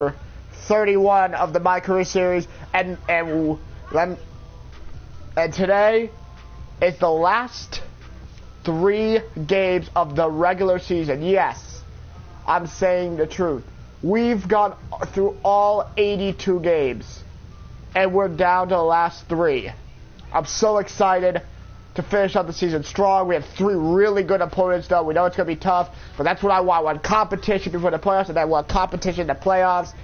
31 of the My Career Series, and today is the last 3 games of the regular season. Yes, I'm saying the truth. We've gone through all 82 games, and we're down to the last 3. I'm so excited to finish out the season strong. We have 3 really good opponents, though. We know it's going to be tough, but that's what I want. I want competition before the playoffs, and I want competition in the playoffs.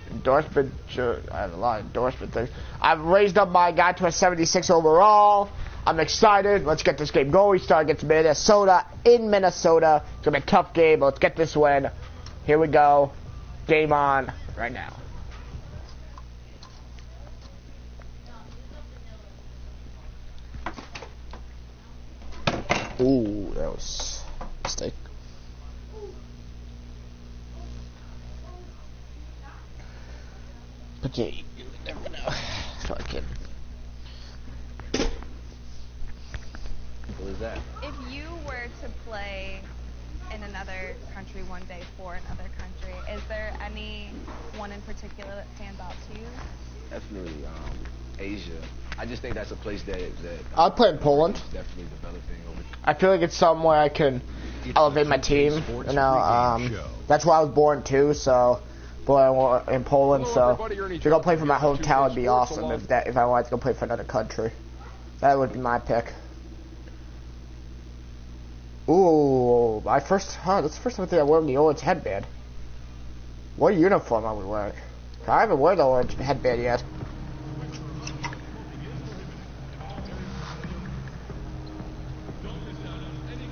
Endorsement, sure, I have a lot of endorsement things. I've raised up my guy to a 76 overall. I'm excited. Let's get this game going. We start against Minnesota in Minnesota. It's going to be a tough game, but let's get this win. Here we go. Game on right now. Ooh, that was a mistake. But yeah, you never know. Fucking. What is that? If you were to play in another country one day for another country, is there any one in particular that stands out to you? Definitely Asia. I just think that's a place that I'll play in Poland. Definitely developing over. I feel like it's somewhere I can elevate my team. You know, that's where I was born too. So, born in Poland. So, to go play for my hometown would be awesome. If I wanted to go play for another country, that would be my pick. Ooh, that's the first time I think I wore the orange headband. What uniform are we wearing? I haven't worn the orange headband yet.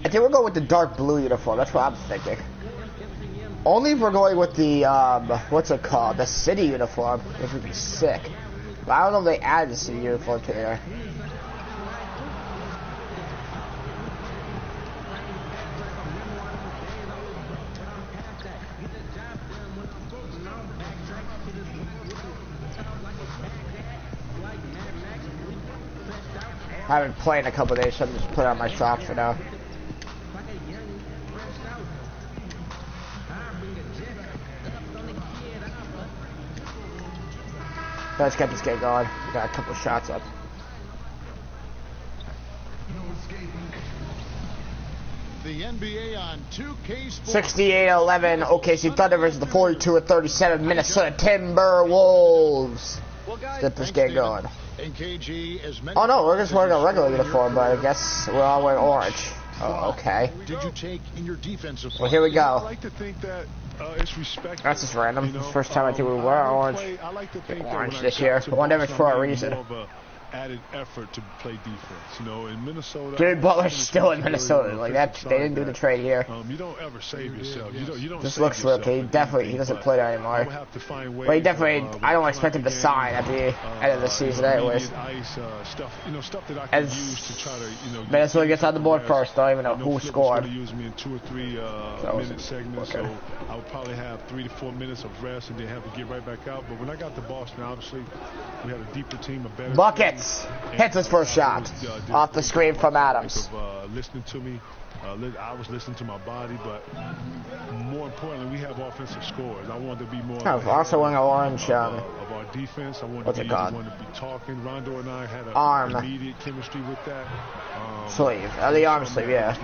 I think we're going with the dark blue uniform. That's what I'm thinking. Only if we're going with the, what's it called? The city uniform. This would be sick. But I don't know if they added the city uniform to there. I haven't played in a couple of days, so I'm just putting on my socks for now. Let's get this game going. We got a couple shots up. The NBA on 2K Sports. 68-11 OKC Thunder versus the 42-37 Minnesota Timberwolves. Let's get this game going. Oh no, we're just wearing a regular uniform, but I guess we're all wearing orange. Oh, okay. Did you take in your defensive play? Well, here we go. I like to think that it's respectful. That's just random. You know, First time I think we were orange. I like to think Orange that this year. I wonder if it's for a reason. Added effort to play defense. You know, in Minnesota. Jimmy Butler's still in Minnesota. Like that, they didn't do the trade here. You don't ever save yourself. You don't. This looks rookie. He doesn't play there anymore. But he definitely. I don't expect him to sign at the end of the season, anyways. As Minnesota gets on the board first, I don't even know who scored. Use me in 2 or 3 minute segments, so I would probably have 3 to 4 minutes of rest and then have to get right back out. But when I got to Boston, obviously we had a deeper team, a better Buckets hits his first shot off the screen from Adams. Listening to me, I was listening to my body, but more importantly, we have offensive scores. I wanted to be more. I was also wearing an orange. Of our defense, I wanted to be the one to be talking. Rondo and I had an immediate chemistry with that. Sleeve, the arm sleeve, yeah.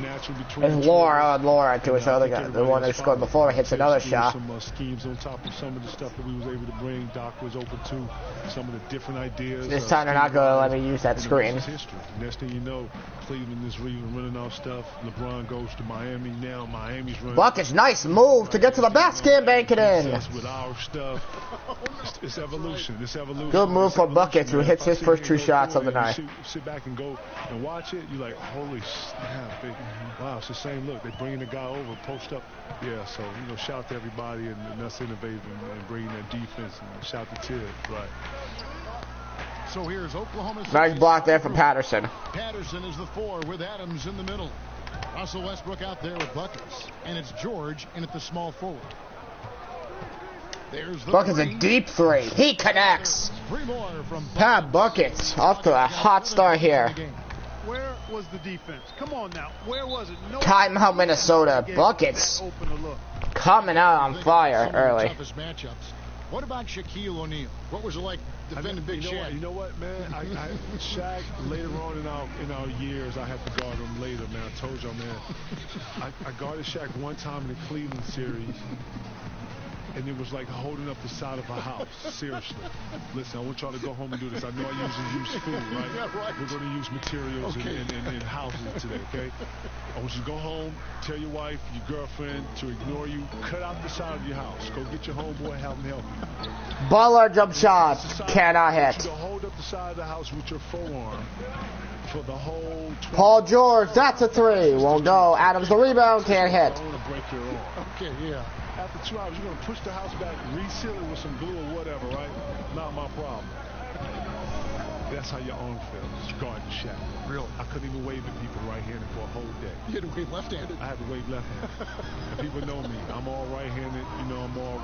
And Laura to each other, the one that scored before hits another shot. Some schemes on top of some of the stuff that we was able to bring. Doc was open to some of the different ideas. This time they're not going to let me use that screen. Next thing you know, Cleveland is really running off stuff. LeBron goes to Miami now. Miami's running. Buckets, nice move to get to the basket and bank it in. With our stuff, it's evolution. It's evolution. Good move for Buckets, who hits his first 2 shots of the night. Sit back and go and watch it. You're like, holy snap! Wow, it's the same look. They're bringing the guy over, post up. Yeah, so shout out to everybody and us innovating and bringing that defense and shout to Tibbs, right? So here's Oklahoma. Nice block there from Patterson. Patterson is the 4 with Adams in the middle. Russell Westbrook out there with Buckets, and it's George in at the small forward. There's the Buckets a deep 3. He connects. Pat Buckets off to a hot start here. Where was the defense? Come on now. Where was it? No Timeout Minnesota. Buckets coming out on fire early. What about Shaquille O'Neal? What was it like defending Big Shaq? You know what, man? Shaq, later on in our years, I had to guard him later, man. I told y'all, man. I guarded Shaq one time in the Cleveland series, and it was like holding up the side of a house. Seriously. Listen, I want y'all to go home and do this. I know I usually use food, right? Yeah, right. We're going to use materials in houses today, okay? I want you to go home, tell your wife, your girlfriend to ignore you. Cut out the side of your house. Go get your homeboy, have him help you. Butler jump shot. Cannot I want hit. you to hold up the side of the house with your forearm for the whole 20. Paul George, that's a 3. Won't go. Adams the rebound, can't hit. I want to break your arm. Okay, yeah. After 2 hours, you're going to push the house back, reseal it with some glue or whatever, right? Not my problem. That's how your arm feels. Guarding Shaq. Really? I couldn't even wave at people right-handed for a whole day. You had to wave left-handed. I had to wave left-handed. And people know me. I'm all right-handed. I'm all,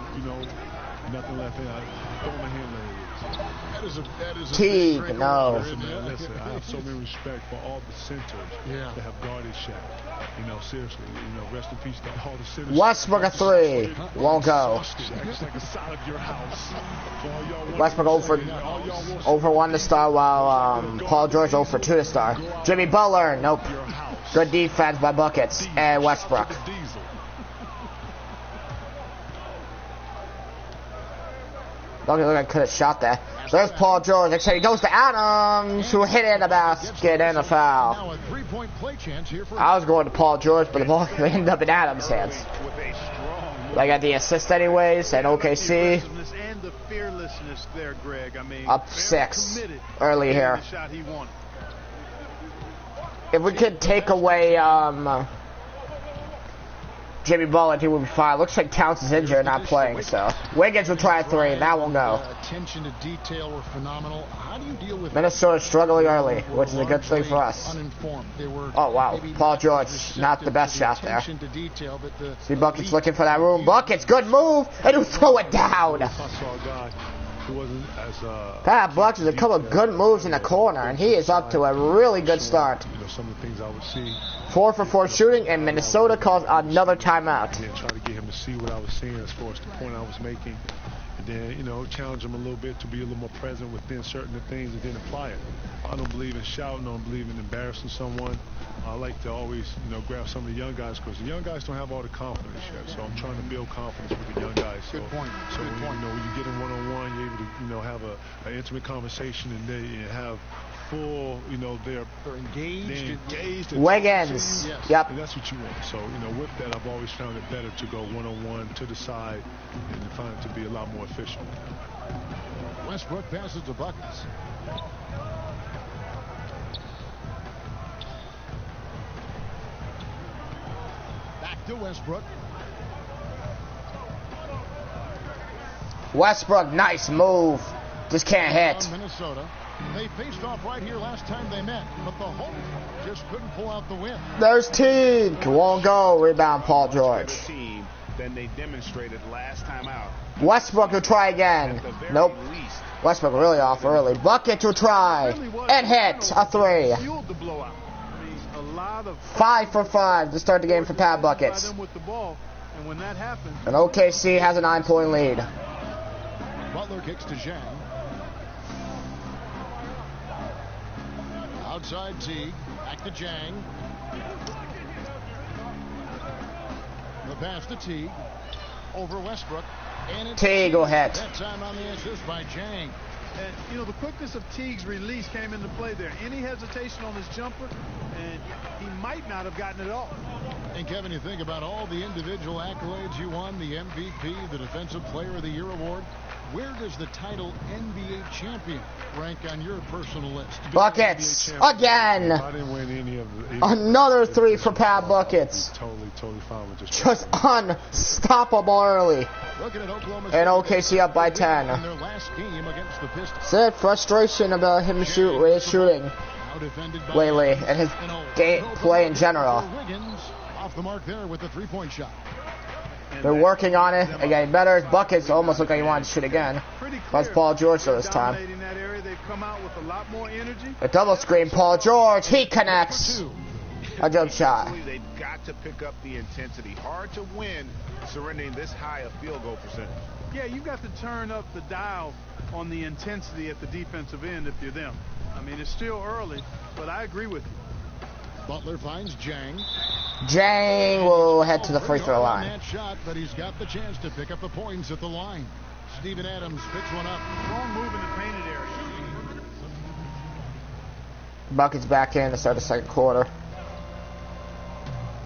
nothing left-handed. I throw my hand like this. That is a Teague, big no. Listen, man, listen. I have so much respect for all the centers that have guarded Shaq. Seriously. Rest in peace to all the centers. Westbrook a 3. Won't go. Shaq's like the side of your house. For all y'all Westbrook over 1 to start, while Paul George 0 for 2 to start. Jimmy Butler, nope. Good defense by Buckets and Westbrook. Buckets look like could have shot that. There's Paul George, except he goes to Adams, who hit in the basket and a foul. Now a three-point play chance here for I was going to Paul George, but the ball ended up in Adams' hands. They got the assist anyways, and OKC And the fearlessness there, Greg. I mean, up 6 early here. the shot he wanted. If we could take away Jimmy Butler, he would be fine. Looks like Towns is injured, not playing, so Wiggins will try a 3. That won't go. Attention to detail were phenomenal. How do you deal with Minnesota struggling early, which is a good thing for us. Uninformed. They were Oh, wow. Paul George, not the best shot there. attention to detail, but the See Buckets looking for that room. Buckets, good move, and he'll throw it down. I saw a guy who wasn't as Pat Bucks has a couple of good moves in the corner, and he is up to a really good start. some of the things I would see. 4 for 4 shooting, and Minnesota calls another timeout. And then try to get him to see what I was seeing as far as the point I was making. And then, challenge him a little bit to be a little more present within certain things and then apply it. I don't believe in shouting. I don't believe in embarrassing someone. I like to always, grab some of the young guys because the young guys don't have all the confidence yet. So I'm trying to build confidence with the young guys. Good point. So when you get in one-on-one, you're able to, have an intimate conversation and they have full, they're engaged. Wiggins. Yes. Yep. And that's what you want. So, with that, I've always found it better to go one-on-one to the side and find it to be a lot more efficient. Westbrook passes to Buckets. Back to Westbrook. Westbrook, nice move. Just can't hit. Minnesota. They faced off right here last time they met, but the Hawks just couldn't pull out the win. There's Teague. Won't go. Rebound, Paul George. Team than they demonstrated last time out. Westbrook will try again. Nope. Westbrook really off early. Bucket to try. And hit. A 3. Fueled the blowout. I mean, a lot of 5 for 5 to start the game for Pat Buckets. them with the ball, and when that happens, And OKC has a 9-point lead. Butler kicks to Zhang. Outside Teague. Back to Zhang. The pass to Teague. Over Westbrook. And it's Teague will hit. that time on the assist by Zhang. and the quickness of Teague's release came into play there. Any hesitation on his jumper, and he might not have gotten it off. And Kevin, you think about all the individual accolades you won, the MVP, the Defensive Player of the Year award. Where does the title NBA champion rank on your personal list? Buckets again. I didn't win any of the. Another 3 for Pat Buckets. Totally fine with Just unstoppable early. Looking at Oklahoma And OKC up by 10. in their last game against the Pistons. Said frustration about him shooting Now defended by lately and his game play in general. Wiggins off the mark there with the three-point shot. They're working on it and getting better. His buckets almost look like he wanted to shoot again. That's Paul George this time. Dominating that area, they've come out with a lot more energy. A double screen, Paul George. He connects. A jump shot. They've got to pick up the intensity. Hard to win surrendering this high a field goal percentage. Yeah, you've got to turn up the dial on the intensity at the defensive end if you're them. I mean, it's still early, but I agree with you. Butler finds Jang. Jang will head to the free throw line. That shot, but he's got the chance to pick up the points at the line. Steven Adams picks one up. Strong move in the painted area. Buckets back in to start the second quarter.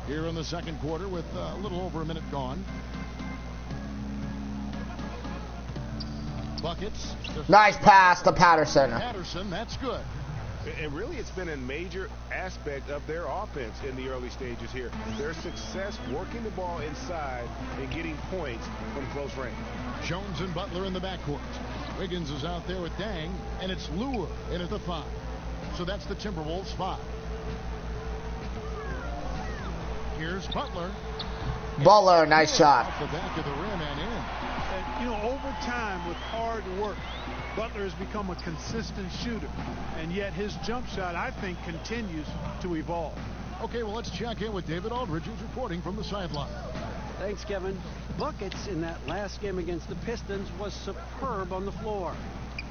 Here in the second quarter with a little over a minute gone. Buckets. Nice pass to Patterson. Patterson, that's good. And really, it's been a major aspect of their offense in the early stages here. Their success working the ball inside and getting points from close range. Jones and Butler in the backcourt. Wiggins is out there with Dang, and it's Lua in at the 5. So that's the Timberwolves 5. Here's Butler. Butler, nice shot. Off the back of the rim and in. And, you know, over time with hard work, Butler has become a consistent shooter, and yet his jump shot, I think, continues to evolve. Okay, well, let's check in with David Aldridge, who's reporting from the sideline. Thanks, Kevin. Buckets in that last game against the Pistons was superb on the floor.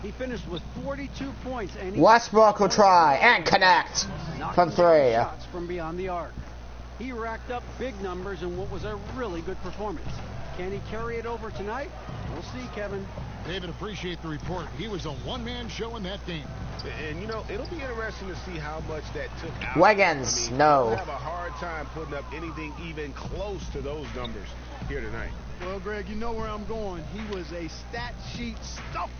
He finished with 42 points, and Westbrook will try and connect from 3. Shots from beyond the arc. He racked up big numbers in what was a really good performance. Can he carry it over tonight? We'll see, Kevin. David, appreciate the report. He was a one-man show in that game. And, you know, it'll be interesting to see how much that took out. Wiggins, no. He'll have a hard time putting up anything even close to those numbers here tonight. Well, Greg, you know where I'm going. He was a stat sheet stuffer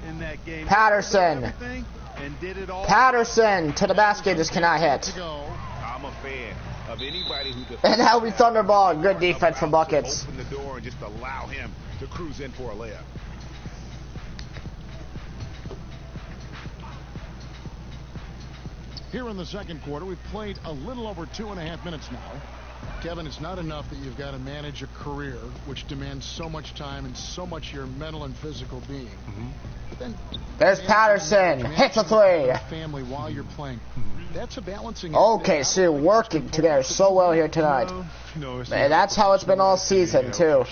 in that game. Patterson. Everything and did it all. Patterson to the basket, just cannot hit. I'm a fan of anybody who defends. And now we Thunderball. Good defense from Buckets. Open the door and just allow him to cruise in for a layup. Here in the second quarter, we've played a little over 2.5 minutes now. Kevin, it's not enough that you've got to manage a career which demands so much time and so much your mental and physical being. But then There's Patterson. Hits a 3. Family while you're playing. That's a balancing. Okay, so working together so well here tonight. And that's how it's been all season, too.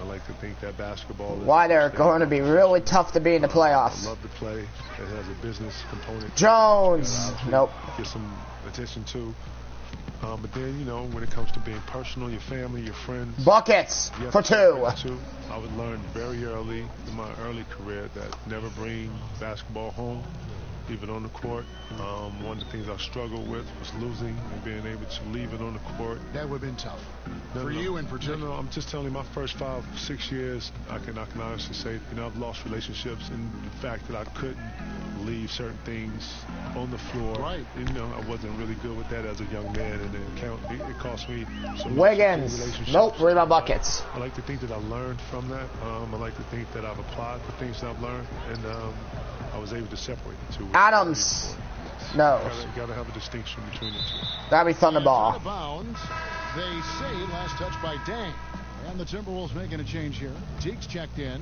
I like to think that basketball is Why they're going to be really tough to be in the playoffs. I love to play. It has a business component. Jones. Nope. Get some attention to. But then, you know, when it comes to being personal, your family, your friends. Buckets you have for to 2. I would learn very early in my early career that never bring basketball home, even on the court. One of the things I struggled with was losing and being able to leave it on the court. That would have been tough. For you in particular. No, I'm just telling you, my first 5-6 years, I can honestly say, you know, I've lost relationships, and the fact that I couldn't leave certain things on the floor. Right. You know, I wasn't really good with that as a young man, and it cost me some Wiggins. relationships. Nope, rebound Buckets. I like to think that I learned from that. I like to think that I've applied the things that I've learned, and I was able to separate the two. Adams. No. You gotta have a distinction between the two. That'd be Out Thunderball. of bounds. They say last touch by Dang. And the Timberwolves making a change here. Teague's checked in.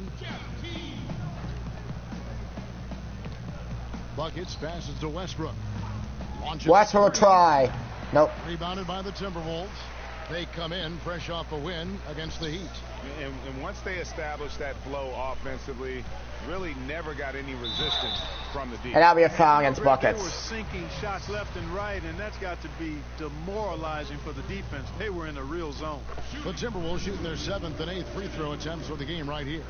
Buckets passes to Westbrook. Launches Westbrook will try. Nope. Rebounded by the Timberwolves. They come in fresh off a win against the Heat. And once they established that flow offensively, really never got any resistance from the defense. And that'll be a foul against They were Buckets. sinking shots left and right, and that's got to be demoralizing for the defense. They were in a real zone. The Timberwolves shooting their 7th and 8th free throw attempts for the game right here.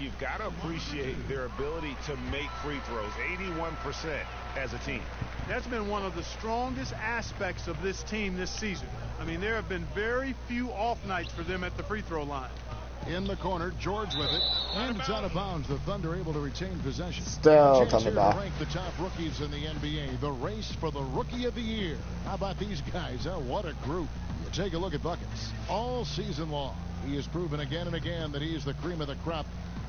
You've got to appreciate their ability to make free throws, 81% as a team. That's been one of the strongest aspects of this team this season. I mean, there have been very few off nights for them at the free throw line. In the corner, George with it, and it's out of bounds. The Thunder able to retain possession. Still Chance here to Thunderball. rank the top rookies in the NBA. The race for the Rookie of the Year. How about these guys? Huh? What a group. You take a look at Buckets. All season long, he has proven again and again that he is the cream of the crop.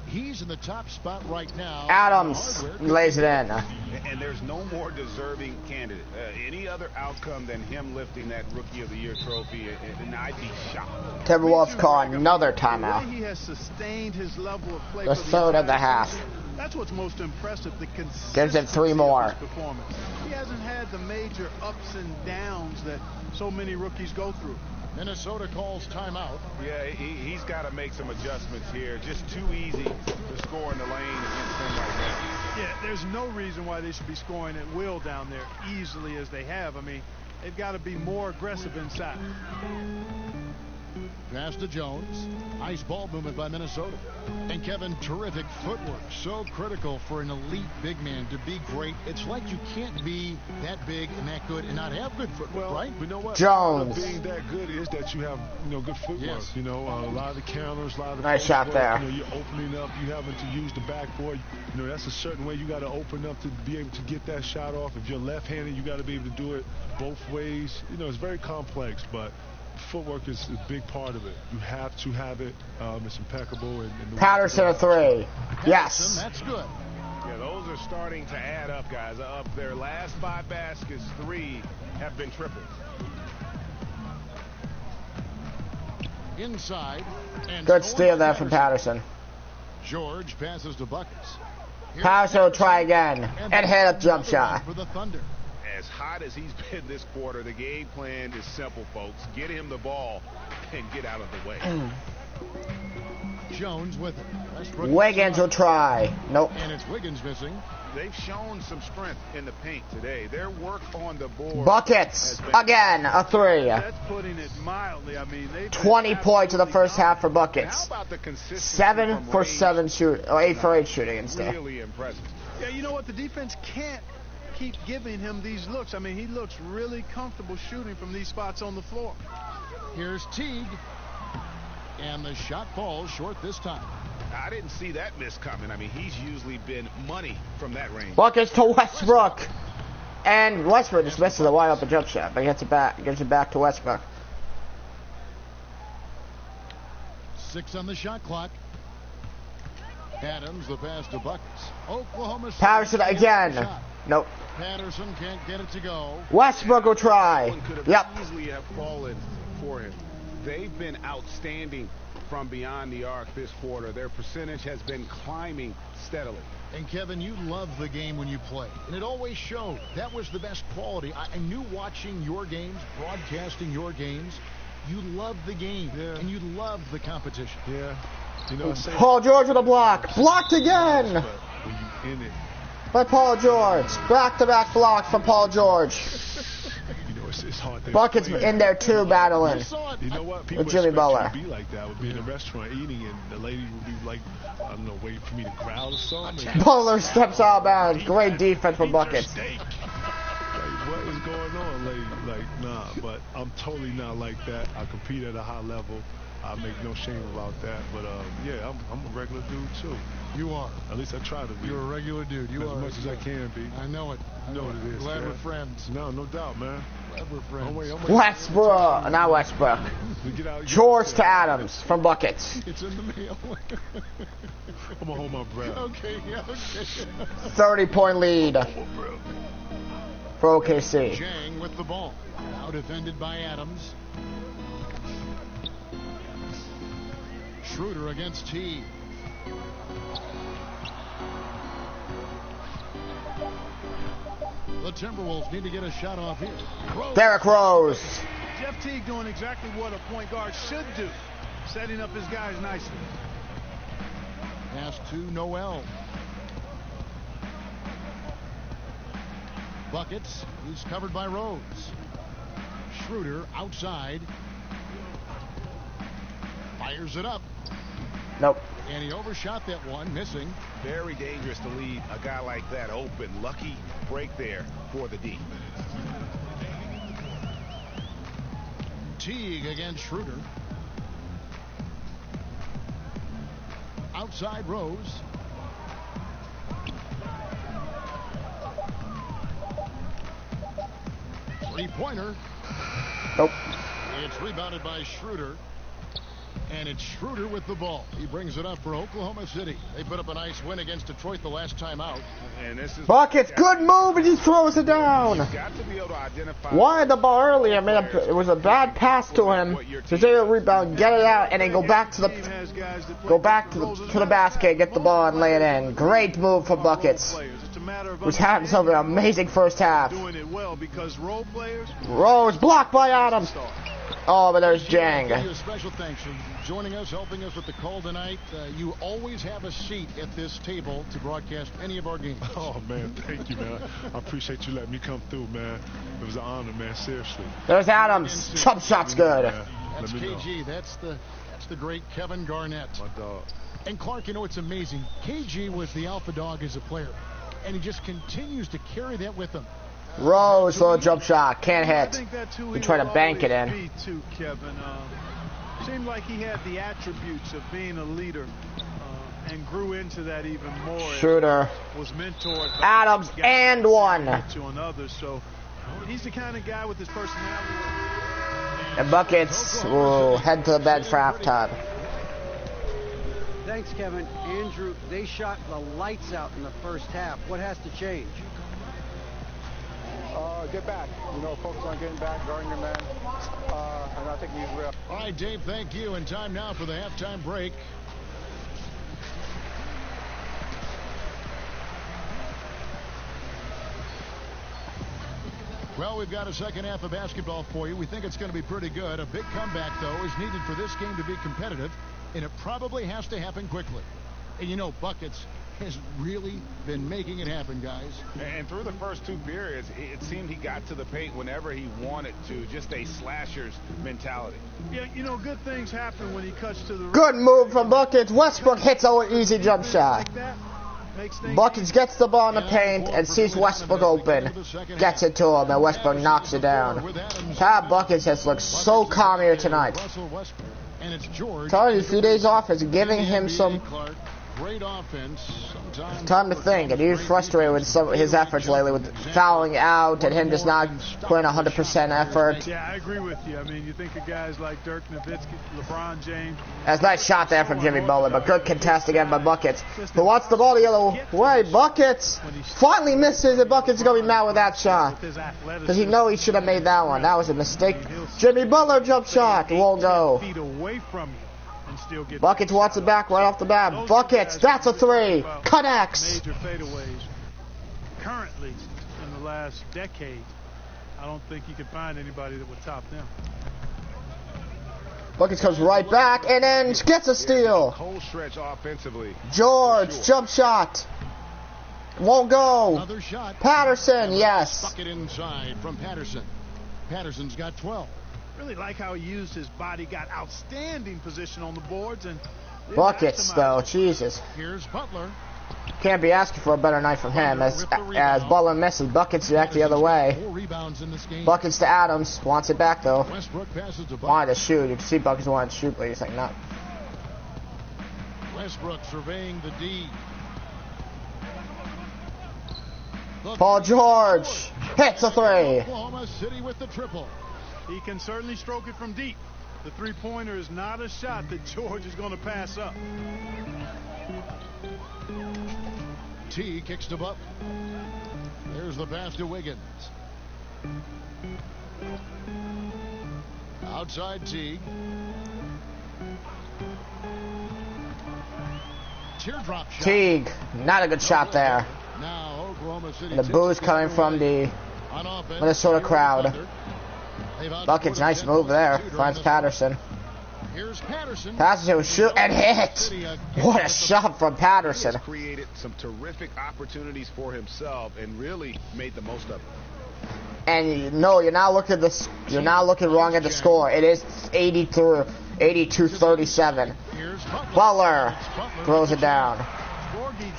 He's in the top spot right now. Adams lays it in. And there's no more deserving candidate. Any other outcome than him lifting that Rookie of the Year trophy, and I'd be shocked. Timberwolves call another The timeout. way he has sustained his level of play The for third of the entire half. season, that's what's most impressive, the consistency Gives him 3 more. of his performance. He hasn't had the major ups and downs that so many rookies go through. Minnesota calls timeout. Yeah, he's got to make some adjustments here. Just too easy to score in the lane against them right now. Yeah, there's no reason why they should be scoring at will down there easily as they have. I mean, they've got to be more aggressive inside. Pass to Jones. Nice ball movement by Minnesota. And Kevin, terrific footwork. So critical for an elite big man to be great. It's like you can't be that big and that good and not have good footwork, right? You know what? Jones. Part of being that good is that you have, good footwork. Yes. A lot of the counters, a lot of the Nice shot footwork, there. You're opening up. You having to use the backboard. That's a certain way you got to open up to be able to get that shot off. If you're left-handed, you got to be able to do it both ways. It's very complex, but footwork is a big part of it. You have to have it. It's impeccable. And Patterson a three. Yes. That's good. Yeah, those are starting to add up, guys. Up their last 5 baskets, 3 have been triples. Inside. And Good steal there from Patterson. George passes to Buckets. Patterson will try again and hit a jump shot. For the Thunder. As hot as he's been this quarter, the game plan is simple, folks. Get him the ball and get out of the way. Jones with it. Westbrook Wiggins will try. Nope. And it's Wiggins missing. They've shown some strength in the paint today. Their work on the board. Buckets again, a three. That's putting it mildly. I mean, 20 points in the first half for How Buckets. about the consistency 7 from for range? 7 shoot, or 8 for 8 shooting and stuff. Really impressive. Yeah, you know what? The defense can't keep giving him these looks. I mean, he looks really comfortable shooting from these spots on the floor. Here's Teague. And the shot falls short this time. I didn't see that miss coming. I mean, he's usually been money from that range. Buckets to Westbrook. And Westbrook just misses a wide open jump shot, but gets it back to Westbrook. 6 on the shot clock. Adams, the pass to Buckets. Oklahoma City. Patterson again. Nope. Patterson can't get it to go. Westbrook will try. One could have Yep. easily have fallen for him. They've been outstanding from beyond the arc this quarter. Their percentage has been climbing steadily. And Kevin, you love the game when you play, and it always showed. That was the best quality. I knew watching your games, broadcasting your games, you love the game, and you love the competition. Yeah. Paul George with a block. Blocked again But when you in it, by Paul George. Back-to-back blocks from Paul George. it's hard to Buckets explain. in there too, battling. You know what? People With Jimmy expect Butler. you to be like that. Would be in a restaurant eating, and the lady would be like, I don't know, waiting for me to growl or something. Butler steps out of bounds. Great defense for Buckets. Like, what is going on, lady? Like, nah, but I'm totally not like that. I compete at a high level. I make no shame about that. But, yeah, I'm a regular dude, too. You are. At least I try to be. You're a regular dude. You as are. much as I can be. I know it. You know what it is. Glad man. we're friends. No, no doubt, man. Glad we're friends. I'm waiting. Westbrook. Not Westbrook. Get out. George to Adams from Buckets. It's in the mail. I'm gonna hold my breath. Okay, yeah, okay. 30-point lead Hold my breath. for OKC. Jang with the ball. Now defended by Adams. Schroeder against T. The Timberwolves need to get a shot off here. Derrick Rose. Jeff Teague doing exactly what a point guard should do, setting up his guys nicely. Pass to Noel. Buckets. He's covered by Rose. Schroeder outside. Fires it up. Nope. And he overshot that one, missing. Very dangerous to leave a guy like that open. Lucky break there for the D. Teague against Schroeder. Outside Rose. Three-pointer. Nope. It's rebounded by Schroeder. And it's Schroeder with the ball. He brings it up for Oklahoma City. They put up a nice win against Detroit the last time out. And this is Buckets. Good move, and he throws it down. got to be able to identify. Wanted the ball earlier. It was a bad pass to him. He's able to rebound, get it out, and then go back to the basket, get the ball, and lay it in. Great move for Buckets, which had himself an amazing first half. Doing it well because role players. Rose blocked by Adams. Oh, but there's Give you Jang. a special thanks for joining us, helping us with the call tonight. You always have a seat at this table to broadcast any of our games. Oh, man, thank you, man. I appreciate you letting me come through, man. It was an honor, man, seriously. There's Adams. Jump shot's good. That's Let me know. KG. That's the great Kevin Garnett. My dog. And Clark, you know, it's amazing. KG was the alpha dog as a player, and he just continues to carry that with him. Rose for a jump shot. Can't I hit. think that's who He he tried to will bank it always in. be too, Kevin. Seemed like he had the attributes of being a leader and grew into that even more. Shooter. Was mentored by Adams guys and one. to others. So he's the kind of guy with his personality. And Buckets will head to the bed for halftime. Thanks, Kevin. Andrew, they shot the lights out in the first half. What has to change? Get back. You know, focus on getting back, guarding your man, and not taking these risks. All right, Dave, thank you. And time now for the halftime break. Well, we've got a second half of basketball for you. We think it's going to be pretty good. A big comeback, though, is needed for this game to be competitive, and it probably has to happen quickly. And you know, Buckets has really been making it happen, guys. And through the first two periods, it seemed he got to the paint whenever he wanted to. Just a slasher's mentality. Yeah, you know, good things happen when he cuts to the rim. Good move from Buckets. Westbrook hits an easy jump shot. Like that makes things Buckets gets the ball in the paint and sees Westbrook open. Gets it to him, and Westbrook knocks it down. Pat Buckets has looked so calm here tonight. Russell Westbrook. And it's George. Telling you, a few days off is giving him some Great offense. Sometimes time to think, and he's frustrated with some of his efforts lately, with fouling out and him just not putting 100% effort. Yeah, I agree with you. I mean, you think of guys like Dirk Nowitzki, LeBron James. That's a nice shot there from Jimmy Butler, but good contest again by Buckets, who wants the ball the other way. Buckets finally misses, and Buckets is going to be mad with that shot, because he knows he should have made that one. That was a mistake. Jimmy Butler jump shot won't go. Feet away from you. Still get Buckets wants it back right off the bat. Buckets, that's a three. Connects. Major fadeaways. Currently, in the last decade, I don't think you could find anybody that would top them. Buckets comes right back and then gets a steal. Whole stretch offensively. George, jump shot. Won't go. Another shot. Patterson, yes. Bucket inside from Patterson. Patterson's got 12. Really like how he used his body, got outstanding position on the boards, and Buckets, though, Jesus. Here's Butler. Can't be asking for a better night from him. As Butler misses, Buckets back the other way. 4 rebounds in this game. Buckets to Adams, wants it back though. Westbrook passes to Butler. Wanted to shoot. You can see Buckets wanted to shoot, but he's like, no. Westbrook surveying the D. Paul George hits a three. Oklahoma City with the triple. he can certainly stroke it from deep. The three-pointer is not a shot that George is going to pass up. T kicks to Butler. There's the pass to Wiggins. Outside Teague. Teardrop shot. Teague, not a good shot there. Now Oklahoma City. And the booze coming from the Minnesota crowd. Buckets, nice move there. Finds Patterson. Here's Patterson. Patterson will shoot and hit. What a shot from Patterson. He has created some terrific opportunities for himself and really made the most of it. And no, you're not looking wrong at the score. It is 82-37. Butler throws it down.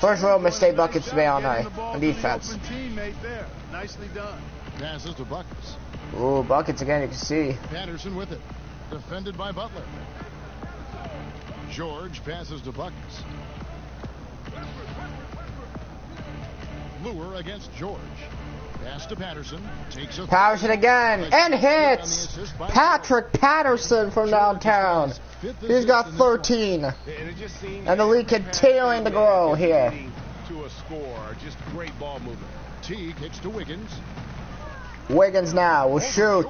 First real mistake Buckets made all night on defense. Nicely done. Passes to Buckets. Ooh, Buckets again, you can see. Patterson with it. Defended by Butler. George passes to Buckets. Lure against George. Pass to Patterson. Takes a Patterson again and hits. Patrick Patterson from downtown. He's got 13. And the lead continuing to grow here. To a score, just great ball movement. T kicks to Wiggins. Wiggins now will shoot.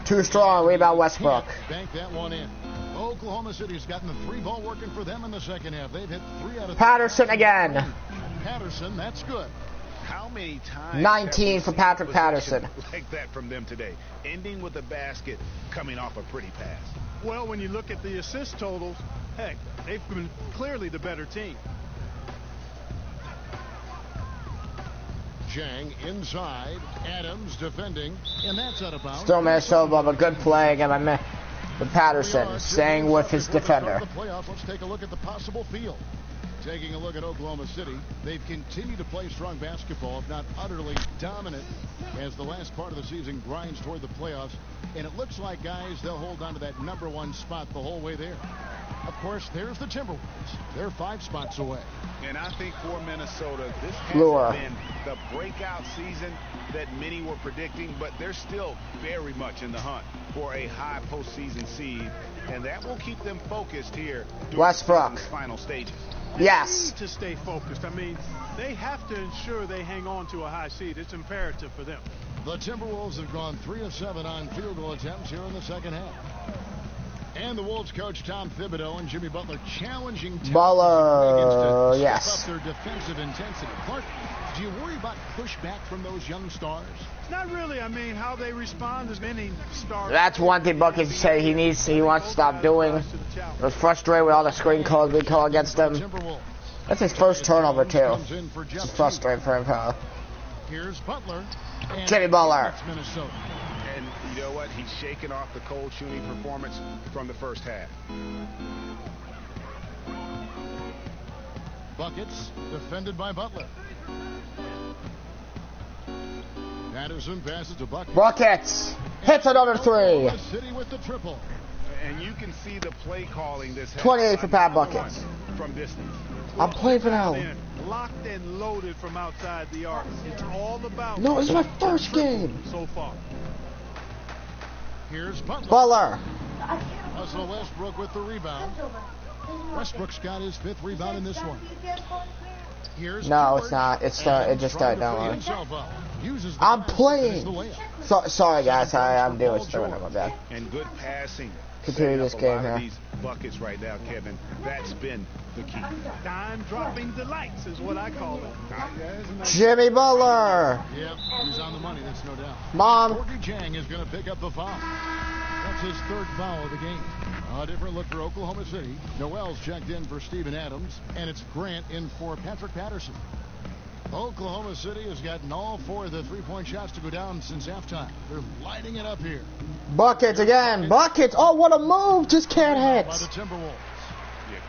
Too strong, rebound Westbrook. Bank that one in. Oklahoma City's gotten the three ball working for them in the second half. They've hit 3 out of 3. Patterson again. Patterson, that's good. How many times 19 have for we Patrick seen Patterson. possession like that from them today, ending with a basket coming off a pretty pass? Well, when you look at the assist totals, heck, they've been clearly the better team. Jang inside. Adams defending. And that's out of bounds. Still Minnesota, but a good play again by Patterson, staying with his defender. Let's take a look at the possible field. Taking a look at Oklahoma City, they've continued to play strong basketball, if not utterly dominant, as the last part of the season grinds toward the playoffs. And it looks like, guys, they'll hold on to that #1 spot the whole way there. Of course, there's the Timberwolves. They're 5 spots away. And I think for Minnesota, this hasn't Lure. been the breakout season that many were predicting, but they're still very much in the hunt for a high postseason seed, and that will keep them focused here during Westbrook. the season's final stages. Yes. To stay focused. I mean, they have to ensure they hang on to a high seed. It's imperative for them. The Timberwolves have gone 3 of 7 on field goal attempts here in the second half. And the Wolves coach Tom Thibodeau and Jimmy Butler challenging Butler, to yes. step up their defensive intensity. Clark, do you worry about pushback from those young stars? Not really. I mean, how they respond as many stars. That's one thing Bucket said he wants to stop doing. He was frustrated with all the screen calls we call against him. That's his first turnover, too. It's frustrating for him. Here's Butler. Jimmy Butler. Minnesota. And you know what? He's shaking off the cold shooting performance from the first half. Buckets defended by Butler. Patterson passes to Buckets. Buckets hits another 3. City with the triple. And you can see the play calling this 28 for Pat Buckets. from distance. I'm playing for now. Locked and loaded from outside the arc. It's all about. No, it's my first game. So far. Here's Butler. Butler. Russell Westbrook with the rebound. Westbrook's got his 5th rebound in this one. Here's No, George. it's not. It just started downloading. Uses the I'm pass, playing. finishes the layup. So, sorry, guys. I'm doing stuff. My bad. And good passing. Continue this game here. here. These buckets right now, Kevin. That's been the key. Dime-dropping delights is what I call it. Jimmy Butler. Yep, he's on the money, that's no doubt. Mom. Gorgie Jang is going to pick up the foul. That's his 3rd foul of the game. A different look for Oklahoma City. Noel's checked in for Steven Adams, and it's Grant in for Patrick Patterson. Oklahoma City has gotten all 4 of the 3-point shots to go down since halftime. They're lighting it up here. Buckets again. Buckets. Oh, what a move. Just can't By hit. the Timberwolves.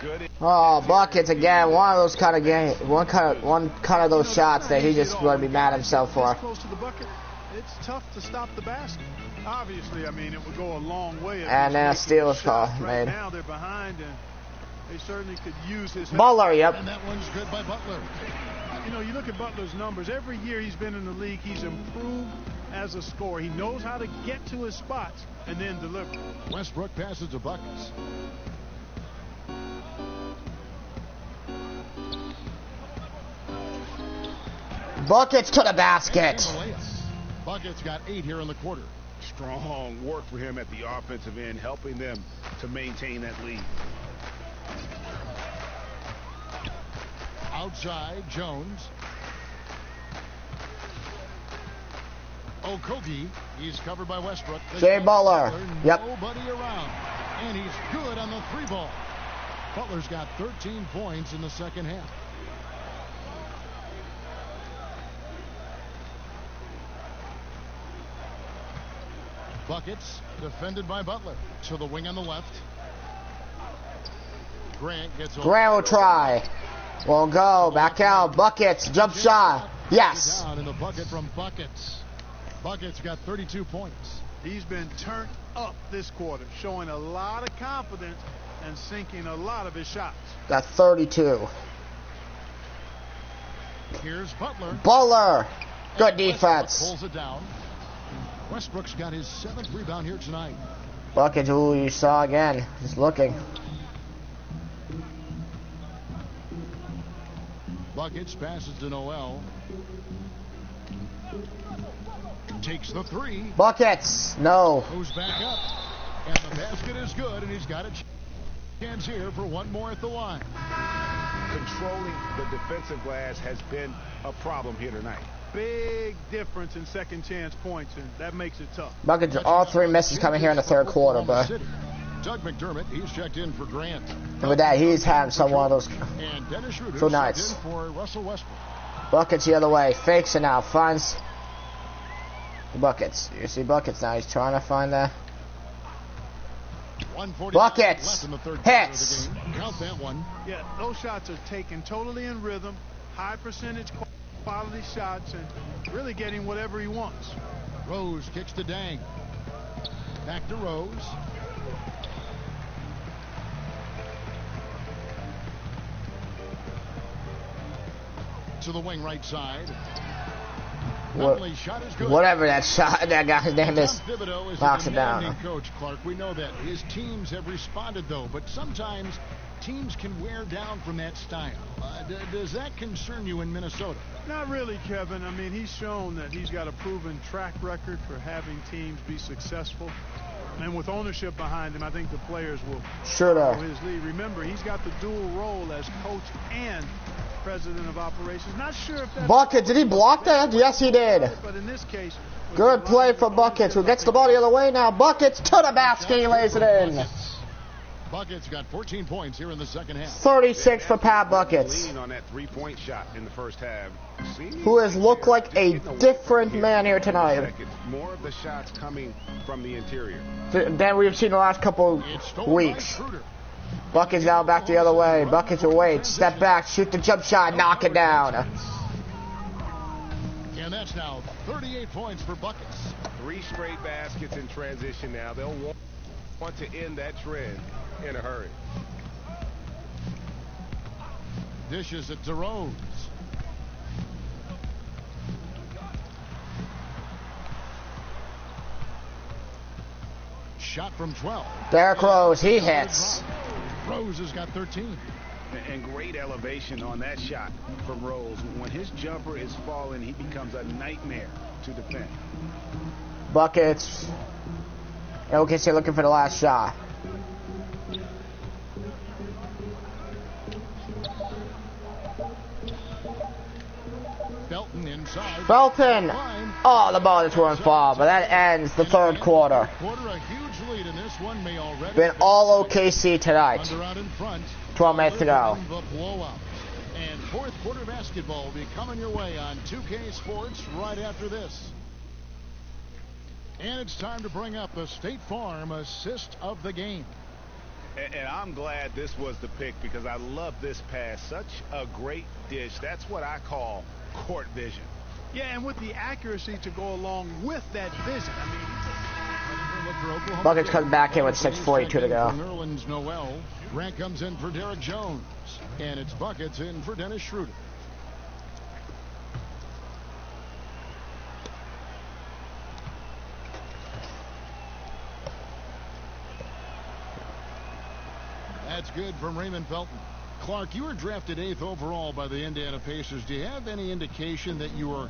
Good. Oh, buckets again. One of those kind of game. One kind of those shots that he just would be mad at himself for. Close to the bucket, it's tough to stop the basket. Obviously, I mean, it would go a long way. And then a steal is called. Right Made. now they're behind, and they certainly could use his help. Butler. Yep. And that one's good by Butler. You know, you look at Butler's numbers. Every year he's been in the league, he's improved as a scorer. He knows how to get to his spots and then deliver. Westbrook passes to Buckets. Buckets to the basket. Buckets got 8 here in the quarter. Strong work for him at the offensive end, helping them to maintain that lead. Outside, Jones. Okogie, he's covered by Westbrook. Jay Butler. Yep. Nobody around. And he's good on the 3-ball. Butler's got 13 points in the second half. Buckets, defended by Butler. To the wing on the left. Grant gets over. Grant will try. Won't go. Back out. Buckets. Jump shot. Yes. Down in the bucket from Buckets. Buckets got 32 points. He's been turned up this quarter, showing a lot of confidence and sinking a lot of his shots. Got 32. Here's Butler. Butler. Good Westbrook defense. pulls it down. Westbrook's got his 7th rebound here tonight. Buckets. Ooh, you saw again. Just looking. Buckets passes to Noel. Takes the 3. Buckets. No. Goes back up. And the basket is good, and he's got a chance here for one more at the line. controlling the defensive glass has been a problem here tonight. Big difference in second chance points, and that makes it tough. Buckets, all 3 misses coming here in the third quarter, bro. Doug McDermott, he's checked in for Grant. And with that, he's having some one of those And Dennis Schroeder so nice. checked in for Russell Westbrook. Buckets the other way, fakes it now, finds Buckets. You see Buckets now, he's trying to find that. Buckets! Hits! Count that one. Yeah, those shots are taken totally in rhythm, high percentage quality shots, and really getting whatever he wants. Rose kicks to Dang. Back to Rose. To the wing right side. Shot is good. Whatever that shot, that guy's name is, knocks it down. Coach Clark, we know that his teams have responded though, but sometimes teams can wear down from that style. Does that concern you in Minnesota? Not really, Kevin. I mean, he's shown that he's got a proven track record for having teams be successful. And with ownership behind him, I think the players will follow his lead. Remember, he's got the dual role as coach and president of operations. Not sure if that's Buckets, did he block that? Yes, he did. But in this case, good play for Buckets, who gets the ball the other way now. Buckets to the basket, he lays it in. Buckets got 14 points here in the second half. 36 for Pat Buckets, Leaning on that three-point shot in the first half. who has looked like a different man here tonight More of the shots coming from the interior. than we've seen the last couple weeks. Buckets now back the other way. Buckets awaits, step back, shoot the jump shot, knock it down. And that's now 38 points for Buckets. 3 straight baskets in transition now. They'll want to end that trend in a hurry. Dishes it to Rose. Shot from 12. Derrick Rose, he hits. Rose has got 13. And great elevation on that shot from Rose. When his jumper is falling, he becomes a nightmare to defend. Buckets. OKC looking for the last shot. Felton inside. Felton. Oh, the ball just went far, but that ends the third quarter. A huge lead in this one may already Been all OKC tonight. 12 minutes to go. And fourth quarter basketball will be coming your way on 2K Sports right after this. And it's time to bring up the State Farm assist of the game. And I'm glad this was the pick because I love this pass. Such a great dish. That's what I call court vision. Yeah, and with the accuracy to go along with that vision. I mean, Buckets comes back in with 6:42 to go. Nerlens Noel. Grant comes in for Derek Jones. And it's Buckets in for Dennis Schroeder. That's good from Raymond Felton. Clark, you were drafted 8th overall by the Indiana Pacers. Do you have any indication that you were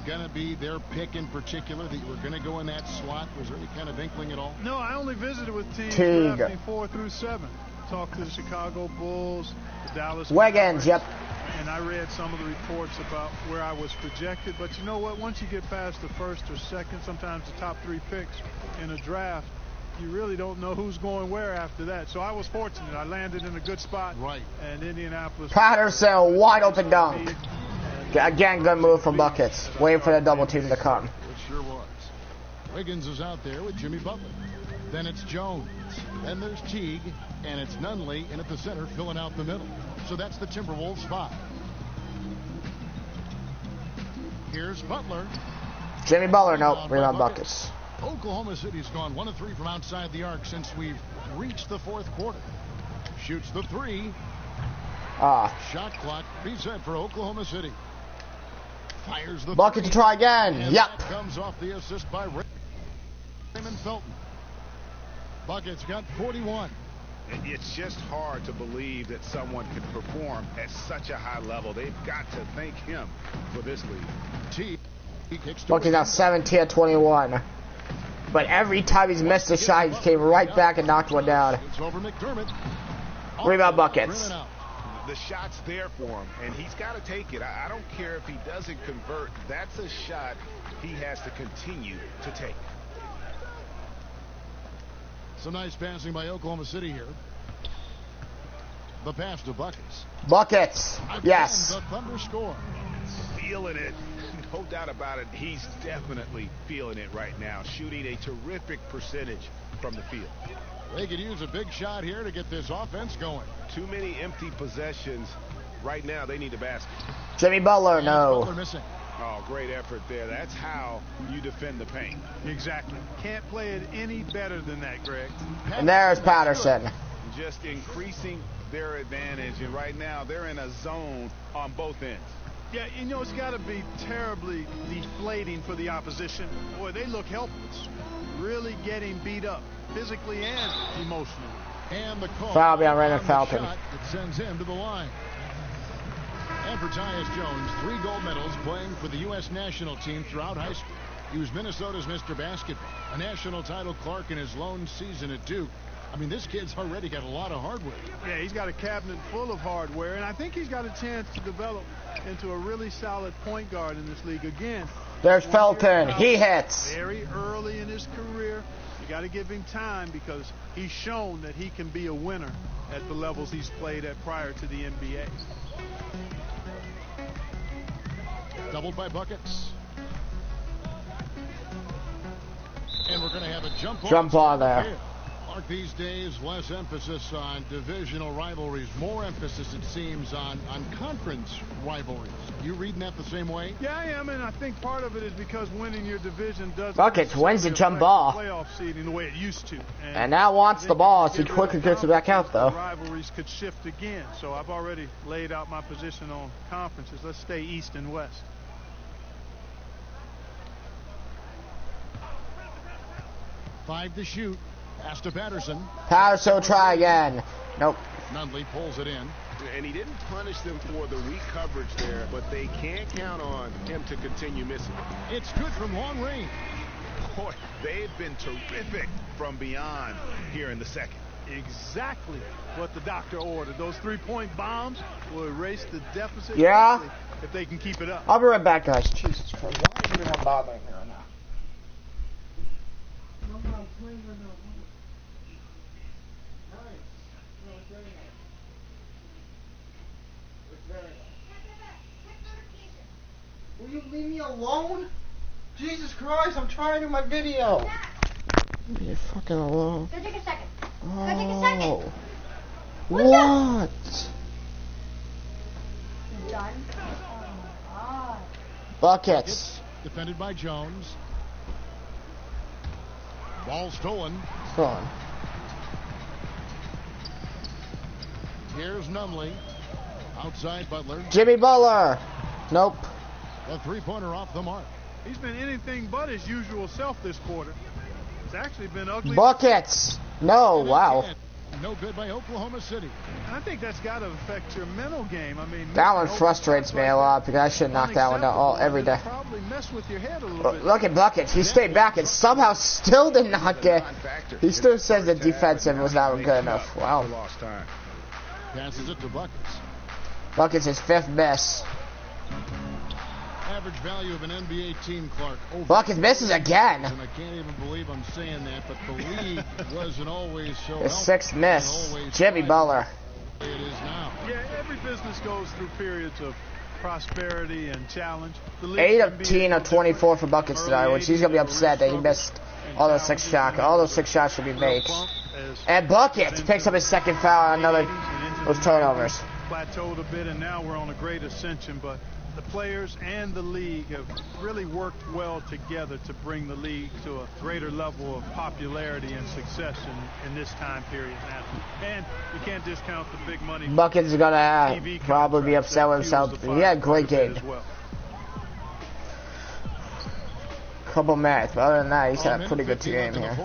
going to be their pick in particular, that you were going to go in that slot? Was there any kind of inkling at all? No, I only visited with teams drafting 4 through 7. Talked to the Chicago Bulls, the Dallas Wiggins, yep. And I read some of the reports about where I was projected. But you know what? Once you get past the first or second, sometimes the top 3 picks in a draft, you really don't know who's going where after that. So I was fortunate. I landed in a good spot. Right. And Indianapolis. Patterson, wide open dunk. Again, good move from Buckets. Waiting for the double team to come. It sure was. Wiggins is out there with Jimmy Butler. Then it's Jones. Then there's Teague. And it's Nunley in at the center, filling out the middle. So that's the Timberwolves 5. Here's Butler. Jimmy Butler, nope. Rebound Buckets. Oklahoma City's gone 1 of 3 from outside the arc since we've reached the fourth quarter. Shoots the 3. Shot clock reset for Oklahoma City. Fires the Bucket to try again. And yep. That comes off the assist by Raymond Felton. Bucket's got 41. It's just hard to believe that someone could perform at such a high level. They've got to thank him for this lead. Bucket's now 17 at 21. But every time he's missed a shot, he came right back and knocked one down. It's over McDermott. Rebound Buckets. The shot's there for him, and he's got to take it. I don't care if he doesn't convert. That's a shot he has to continue to take. Some nice passing by Oklahoma City here. The pass to Buckets. Buckets. Yes. The Thunder score. Feeling it. No doubt about it. He's definitely feeling it right now. Shooting a terrific percentage from the field. They could use a big shot here to get this offense going. Too many empty possessions. Right now, they need a basket. Jimmy Butler, no. Butler missing. Oh, great effort there. That's how you defend the paint. Exactly. Can't play it any better than that, Greg. And there's Patterson. Just increasing their advantage. And right now, they're in a zone on both ends. Yeah, you know, it's got to be terribly deflating for the opposition. Boy, they look helpless. Really getting beat up, physically and emotionally. And the call foul on Raymond Felton. It sends him to the line. And for Tyus Jones, 3 gold medals playing for the U.S. national team throughout high school. He was Minnesota's Mr. Basketball, a national title Clark in his lone season at Duke. I mean, this kid's already got a lot of hardware. Yeah, he's got a cabinet full of hardware, and I think he's got a chance to develop into a really solid point guard in this league. Again, there's Felton. He hits. Very early in his career. You got to give him time because he's shown that he can be a winner at the levels he's played at prior to the NBA. Doubled by Buckets. And we're going to have a jump ball there. Clark, these days, less emphasis on divisional rivalries, more emphasis, it seems, on conference rivalries. You reading that the same way? Yeah, I am, and I think part of it is because winning your division doesn't Buckets wins the jump ball. Playoff seeding the way it used to. And now wants the ball, so he quickly gets it back out, though. Rivalries could shift again, so I've already laid out my position on conferences. Let's stay East and West. Five to shoot. Pass to Patterson. Patterson will try again. Nope. Nunley pulls it in. And he didn't punish them for the weak coverage there, but they can't count on him to continue missing. It's good from long range. Boy, they've been terrific from beyond here in the second. Exactly what the doctor ordered. Those three-point bombs will erase the deficit. Yeah. If they can keep it up. I'll be right back, guys. Jesus Christ. Why is everyone bothering me right now? Will you leave me alone? Jesus Christ, I'm trying to do my video. Leave me fucking alone. Go take a second. Oh. Go take a second. What? Done. Oh my God. Buckets. Defended by Jones. Ball stolen. Stolen. Here's Nunley. Outside Butler. Jimmy Butler. Nope. A three-pointer off the mark. He's been anything but his usual self this quarter. It's actually been ugly. Buckets. No, wow. No good by Oklahoma City. And I think that's got to affect your mental game. I mean, that one frustrates me a lot because I should knock that one down every day. Probably mess with your head a little bit. Look at Buckets. He stayed back and somehow still did not get. He still says the defensive was not good enough. Wow. Passes it to Buckets. Buckets is 5th miss. Average value of an NBA team, Clark. Buckets misses again. And I can't even believe I'm saying that, but the league wasn't always so. His 6th miss. Jimmy Butler. It is now. Yeah, every business goes through periods of prosperity and challenge. 8 of 10 of 24 for Buckets tonight, which he's gonna be upset that he missed all those 6 shots. All those 6 shots should be made. And Buckets picks up his 2nd foul on another those turnovers. Plateaued a bit, and now we're on a great ascension, but the players and the league have really worked well together to bring the league to a greater level of popularity and success in this time period now. And you can't discount the big money. Buckets is gonna probably be upset with himself. He had a great game. Couple minutes, but other than that, he's had a pretty good game here.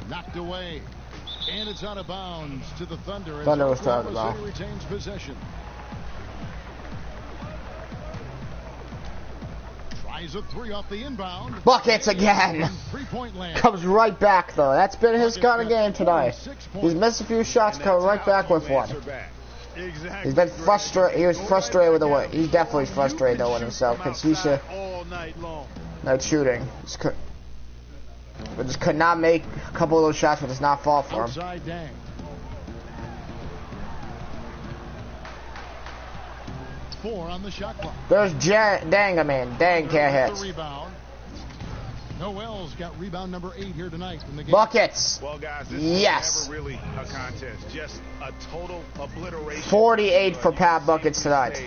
Knocked away. And it's out of bounds to the Thunder. Thunder was talking about. Retains possession. Tries a 3 off the inbound. Buckets again. 3-point land. Comes right back though. That's been his kind of game tonight. He's missed a few shots, coming right back with one. Exactly. He's been frustrated. He was frustrated with the way. He's definitely frustrated though with himself because he should. All night long. Not shooting. But just could not make a couple of those shots, but does not fall for him. Outside Dang. Four on the shot clock. There's Dang, I mean. Dang can't hit. Rebound. Noel's got rebound number 8 here tonight in the game. Buckets. Well, guys, this yes. was never really a contest. Just a total obliteration. 48 for Pat Buckets tonight.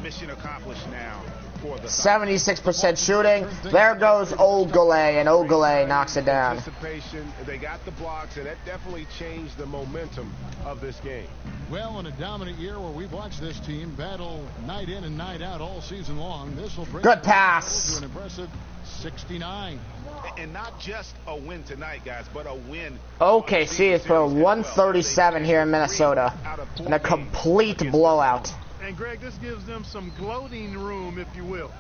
Mission accomplished now. 76% shooting. There goes Ogule, and Ogule knocks it down. They got the blocks, and that definitely changed the momentum of this game. Well, in a dominant year where we've watched this team battle night in and night out all season long, this will bring good pass to an impressive 69. And not just a win tonight, guys, but a win. OKC is for 137 here in Minnesota, and a complete blowout. And Greg, this gives them some gloating room, if you will.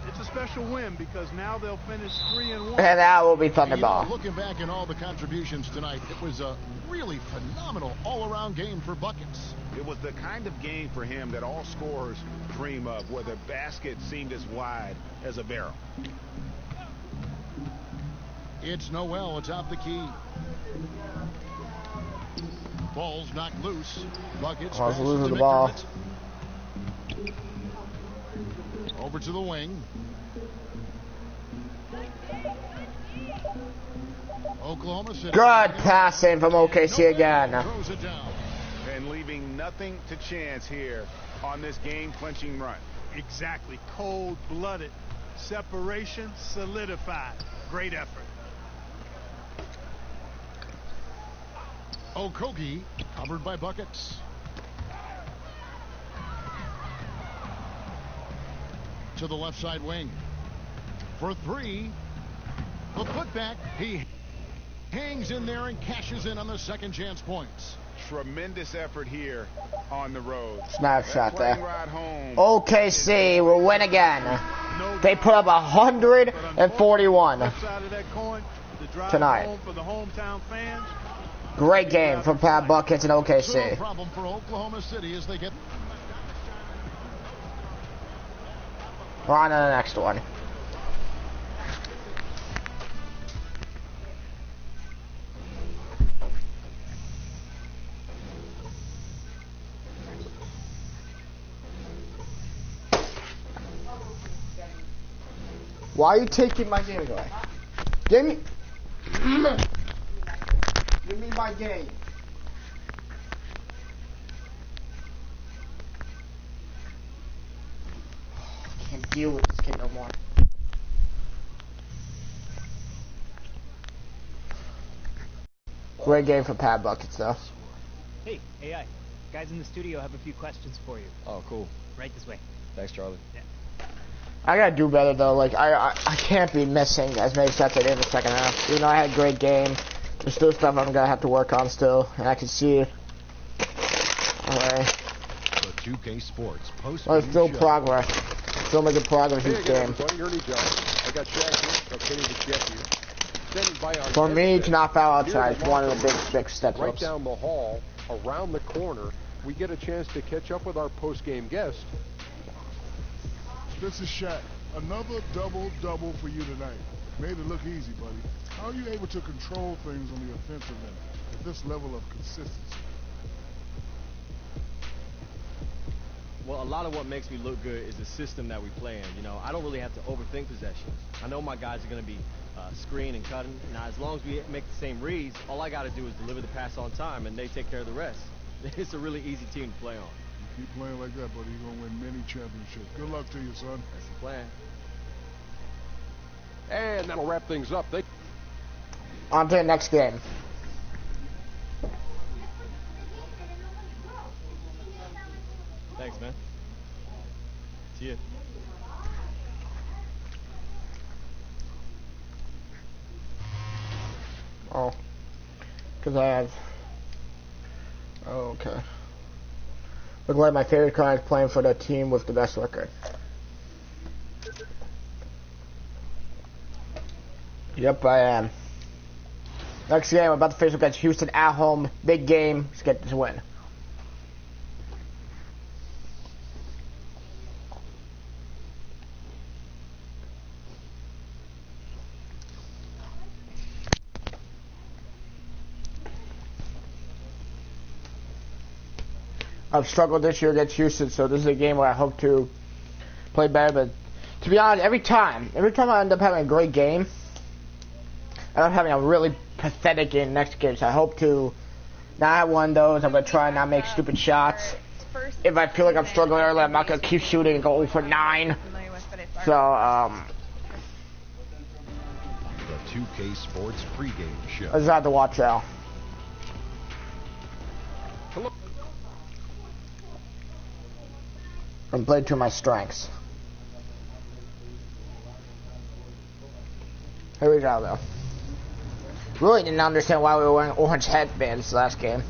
It's a special win because now they'll finish 3-1. And that will be Thunderball. Looking back at all the contributions tonight, it was a really phenomenal all-around game for Buckets. It was the kind of game for him that all scorers dream of, where the basket seemed as wide as a barrel. It's Noel atop the key. Ball's knocked loose. Buckets losing the ball. Over to the wing. Oklahoma City. Good passing from OKC again. Throws it down. And leaving nothing to chance here on this game-clinching run. Exactly. Cold-blooded. Separation solidified. Great effort. Okogie covered by Buckets. To the left side wing. For 3. The putback. He hangs in there and cashes in on the second chance points. Tremendous effort here on the road. Snapshot there. OKC will win again. They put up 141 tonight. Great game from Pat Buckets and OKC. No problem for Oklahoma City as they get. We're on to the next one. Why are you taking my game away? Give me my game. Can't deal with this kid no more. Great game for Pat Buckets, though. Hey, AI. Guys in the studio have a few questions for you. Oh, cool. Right this way. Thanks, Charlie. Yeah. I gotta do better though. Like I can't be missing as many shots I did in the second half. You know, I had a great game. There's still stuff I'm gonna have to work on still, and I can see it. Alright. The 2K Sports post. There's still progress. Still making progress each game. I got Shaq here. Okay, to get you. For me to not foul outside is one of the big steps. Right down the hall, around the corner, we get a chance to catch up with our post-game guest. This is Shaq. Another double-double for you tonight. Made it look easy, buddy. How are you able to control things on the offensive end at this level of consistency? Well, a lot of what makes me look good is the system that we play in. You know, I don't really have to overthink possessions. I know my guys are going to be screen and cutting. Now, as long as we make the same reads, all I got to do is deliver the pass on time, and they take care of the rest. It's a really easy team to play on. Keep playing like that, buddy. You're going to win many championships. Good luck to you, son. That's the plan. And that'll wrap things up. On to the next game. Thanks, man. See you. Oh. Because I have... Oh, okay. Look like my favorite card is playing for the team with the best record. Yep, I am. Next game, we're about to face against Houston at home. Big game. Let's get this win. I've struggled this year against Houston, so this is a game where I hope to play better. But to be honest, every time I end up having a great game, I end up having a really pathetic game next game. So I hope to not have one of those. I'm gonna try and not make stupid shots. If I feel like I'm struggling early, I'm not gonna keep shooting and go 0 for 9. So The 2K Sports pregame show. I just have to watch out. And play to my strengths. Here we go, though. Really didn't understand why we were wearing orange headbands last game.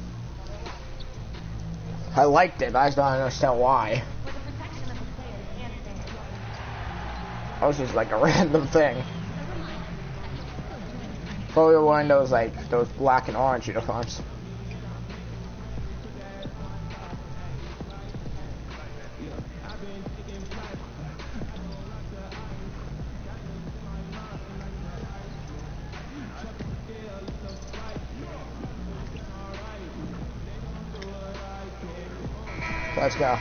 I liked it, but I just don't understand why. That was just like a random thing. But we were wearing those black and orange uniforms. Let's go.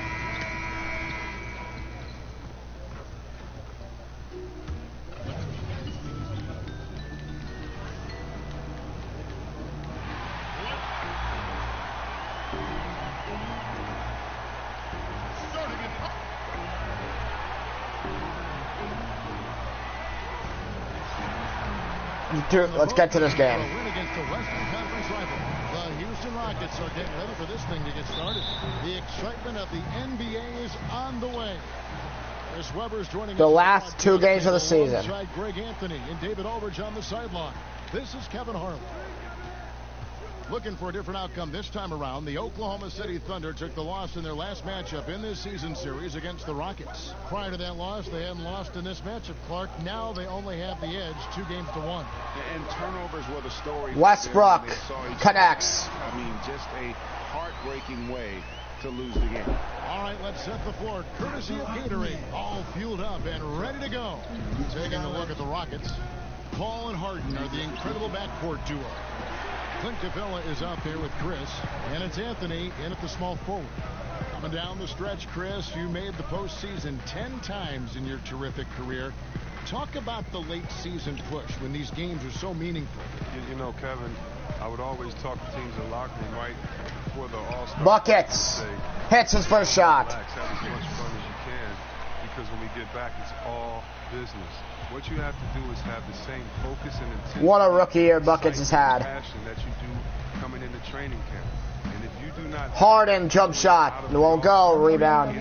Let's get to this game. Houston Rockets are getting ready for this thing to get started. The excitement of the NBA is on the way. Chris Webber's joining the last 2 games of the season. Alongside Greg Anthony and David Aldridge on the sideline. This is Kevin Harlan. Looking for a different outcome this time around, the Oklahoma City Thunder took the loss in their last matchup in this season series against the Rockets. Prior to that loss, they hadn't lost in this matchup, Clark. Now they only have the edge, 2-1. And turnovers were the story. Westbrook connects. I mean, just a heartbreaking way to lose the game. All right, let's set the floor. Courtesy of Gatorade, all fueled up and ready to go. Taking a look at the Rockets. Paul and Harden are the incredible backcourt duo. Clint Capella is out there with Chris, and it's Anthony in at the small forward. Coming down the stretch, Chris, you made the postseason 10 times in your terrific career. Talk about the late season push when these games are so meaningful. You know, Kevin, I would always talk to teams in the locker room right before the All-Star. Buckets. Hits his first shot. Relax, have as much fun as you can, because when we get back, it's all business. What you have to do is have the same focus and intensity. What a rookie year Buckets has had. Passion that you do coming into training camp. And if you do not Harden jump shot. It won't go. Rebound.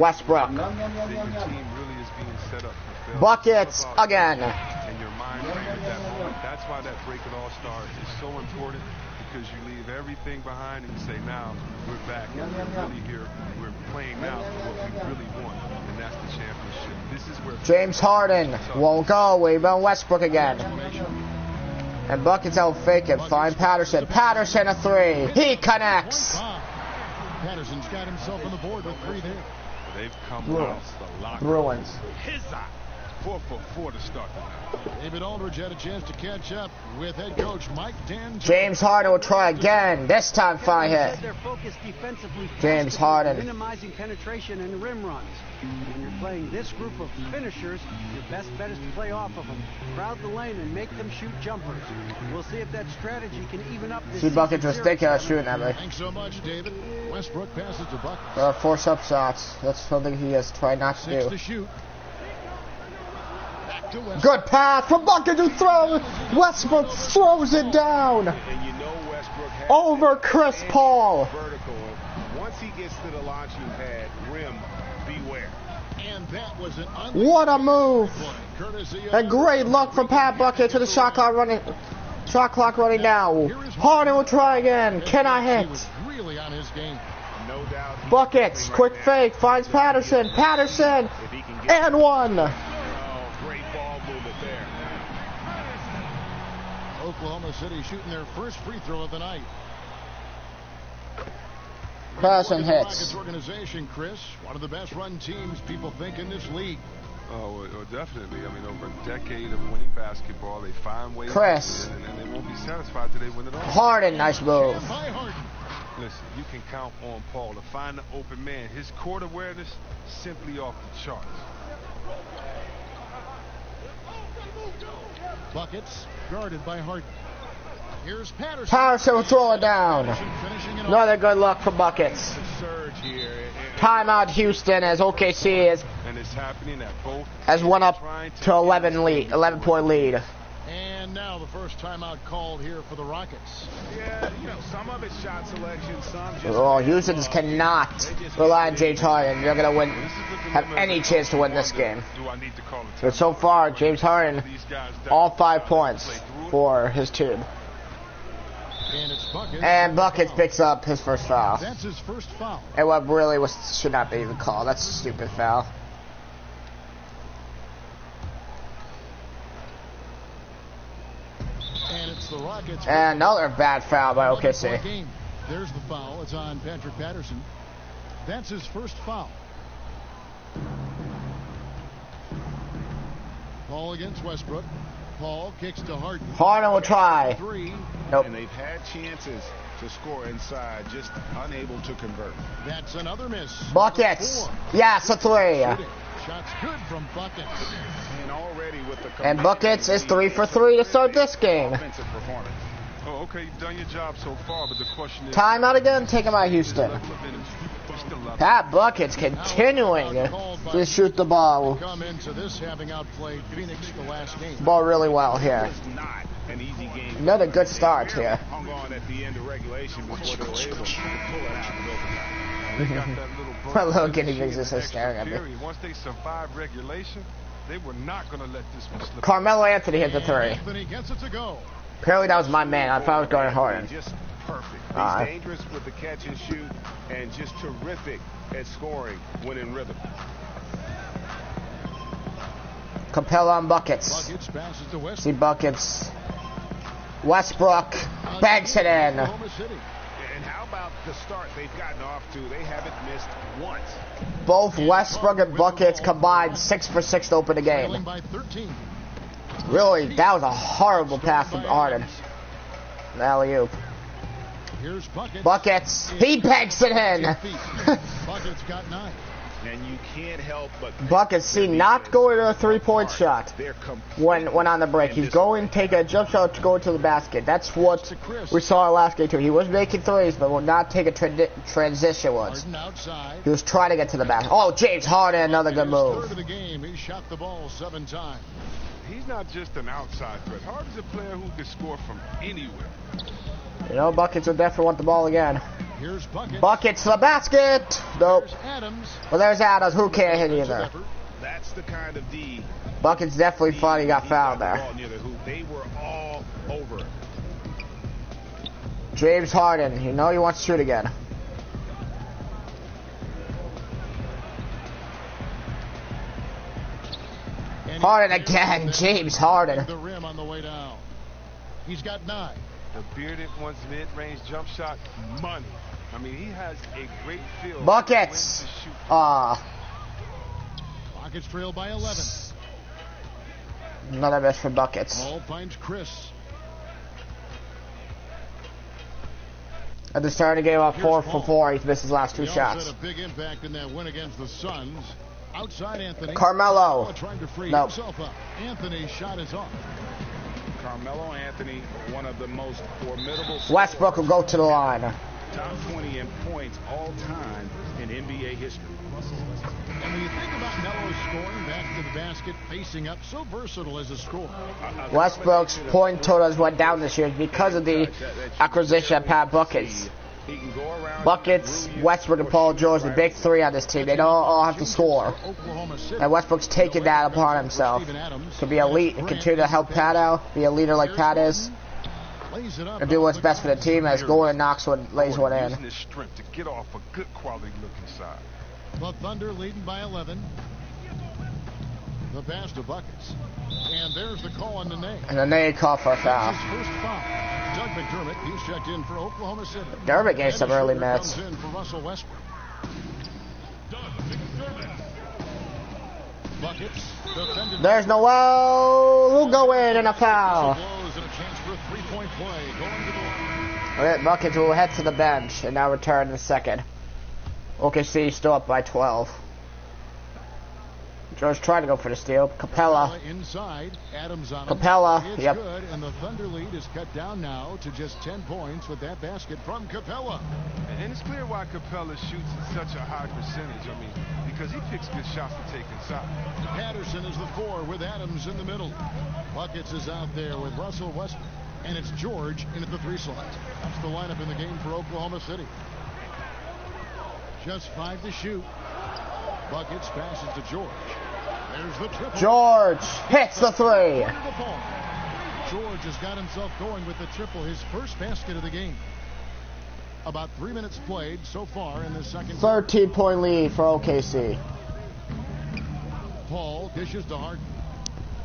Westbrook. then your team really is being set up for failure. Buckets again. And your mind frame at that moment. That's why that break at All-Star is so important, because you leave everything behind and you say, now we're back and we're really here. We're playing now for what we really want, and that's the championship. This is where James Harden won't go. Rebound Westbrook again. And Buckets out fake it. Find Patterson. Patterson a 3. He connects. Patterson's got himself on the board with 3 there. They've come out the locker. Bruins. His eye. 4 for 4 to start. David Aldridge had a chance to catch up with head coach Mike D'Antoni. James Harden will try again. This time fine hit. James Harden. Minimizing penetration and rim runs. When you're playing this group of finishers, your best bet is to play off of them. Crowd the lane and make them shoot jumpers. We'll see if that strategy can even up this. See Buckets ridiculous shooting that way. Thanks so much, David. Westbrook passes to Buckets. Force up shots. That's something he has tried not to 6 do. to shoot. Good pass from Buckets who throws. Westbrook throws it down. And you know Westbrook has over Chris Paul. Vertical. Once he gets to the launching pad, rim, beware. And that was an what a move. A great look from Pat Buckets with the shot clock running down. Harden will try again. Cannot hit. Really on his game. No doubt. Buckets, quick fake, finds Patterson. Patterson, and 1. Oklahoma City shooting their first free throw of the night. Patterson hits. Organization, Chris, one of the best run teams people think in this league. Oh, well, definitely. I mean, over a decade of winning basketball, they find ways Chris. to win, and they won't be satisfied till they win it all. Harden, nice move. Listen, you can count on Paul to find the open man. His court awareness simply off the charts. Buckets guarded by Harden. Here's Patterson. Patterson will throw it down. Another good luck for Buckets. Timeout Houston as OKC has went up to 11-point lead. And now the first timeout called here for the Rockets. Yeah, you know, some of it's shot selection, some just... Oh, Houston cannot rely on James Harden. They're going to win, have any chance to win this game. But so far, James Harden, all 5 points for his team. And Buckets picks up his first foul. That's his first foul. And what really should not be even called. That's a stupid foul. And it's the Rockets. And another bad foul by OKC. There's the foul. It's on Patrick Patterson. That's his first foul. Paul against Westbrook. Paul kicks to Harden. Harden will try. Nope. And they've had chances to score inside, just unable to convert. That's another miss. Buckets. Yes, a 3. Shots good from Buckets. And already with the and Buckets is 3 for 3 to start this game. Oh, okay, you've done your job so far, but the question is... Timeout again, taken by Houston. Pat Buckets continuing to shoot the ball. Come into this having outplayed Phoenix the last game. Ball really well here. Another good start here. Hung on at the end of regulation before they were able to pull it out in overtime. My little guinea pigs is so staring at me. Once they survived regulation, they were not going to let this one slip. Carmelo Anthony hit the 3. Anthony gets it to go. Apparently that was my man. I thought I was going Harden. Just perfect. He's dangerous with the catch and shoot, and just terrific at scoring when in rhythm. Capella on Buckets. See Buckets. Westbrook banks it in. And how about the start they've gotten off to? They haven't missed once. Both Westbrook and Buckets combined 6 for 6 to open the game. Really, that was a horrible pass from Harden. Alley-oop. Buckets. He banks it in. Buckets got 9. And you can't help but Buckets see not going to a 3-point shot when on the break. He's going to take a jump shot to go into the basket. That's what we saw last game too. He was making threes, but will not take a transition once. He was trying to get to the basket. Oh, James Harden, another good move. He shot the ball 7 times. He's not just an outside threat. Harden's a player who can score from anywhere. You know, Buckets will definitely want the ball again. Here's Buckets. Buckets to the basket. Nope. Adams. Well, there's Adams. Who can't hit either? That's the kind of D. Buckets definitely thought he got fouled there. They were all over. James Harden. You know he wants to shoot again. Harden again. James Harden. The rim on the way down. He's got 9. The bearded one's mid-range jump shot, money. I mean, he has a great feel. Buckets. Buckets trail by 11. Another miss for Buckets. Ball finds Chris. At the start of the game, about 4 for 4. He's missed his last 2 shots. Had a big impact in that win against the Suns. Outside Anthony. Carmelo. Trying to free nope. himself up. Anthony's shot is off. Carmelo Anthony, one of the most formidable. Westbrook will go to the line. Top 20 in points all time in NBA history. And when you think about Melo scoring back to the basket, facing up, so versatile as a scorer. Westbrook's point totals went down this year because of the acquisition of Pat Buckets. Buckets, Westbrook, and Paul George, the big 3 on this team. They don't all have to score. And Westbrook's taking that upon himself to be elite and continue to help Pat out, be a leader like Pat is, and do what's best for the team as Gordon knocks one, lays one in. Using his strength to get off a good quality looking side. The Thunder leading by 11. The pass to Buckets. And there's the call on the name. And the name call for a foul. First foul. Doug McDermott, he's checked in for Oklahoma City. Dermott gave some early minutes. In for Russell Westbrook. Buckets. There's Noel. Who'll go in and a foul. Okay, Buckets will head to the bench and now return in a second. OKC still up by 12. George trying to go for the steal. Capella. Inside. Adams on Capella. It's yep. Good, and the Thunder lead is cut down now to just 10 points with that basket from Capella. And it's clear why Capella shoots at such a high percentage. I mean, because he picks good shots to take inside. Patterson is the 4 with Adams in the middle. Buckets is out there with Russell Westbrook. And it's George in at the 3 slot. That's the lineup in the game for Oklahoma City. Just 5 to shoot. Buckets passes to George. There's the triple. George hits the 3. George has got himself going with the triple, his first basket of the game. About 3 minutes played so far in the second. 13-point lead for OKC. Paul dishes to Harden.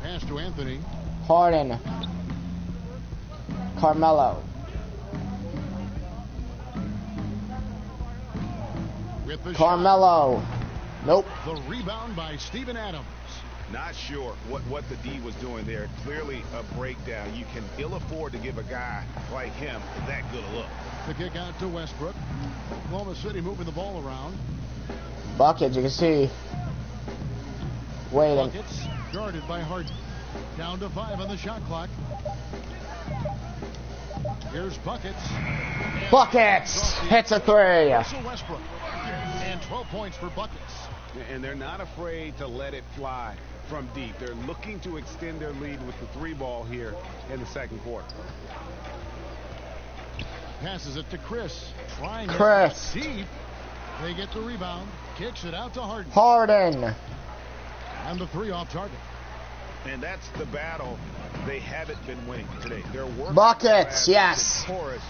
Pass to Anthony. Harden. Carmelo. With the Carmelo. Shot. Nope. The rebound by Steven Adams. Not sure what the D was doing there. Clearly a breakdown. You can ill afford to give a guy like him that good a look. The kick out to Westbrook. Oklahoma City moving the ball around. Buckets, you can see. Waiting. Buckets guarded by Harden. Down to 5 on the shot clock. Here's Buckets. Buckets hits a 3. Russell Westbrook. And 12 points for Buckets. And they're not afraid to let it fly from deep. They're looking to extend their lead with the 3 ball here in the second quarter. Passes it to Chris. Trying Chris. It deep. They get the rebound. Kicks it out to Harden. Harden. And the 3 off target. And that's the battle they haven't been winning today. They're working Buckets, yes. Chorus,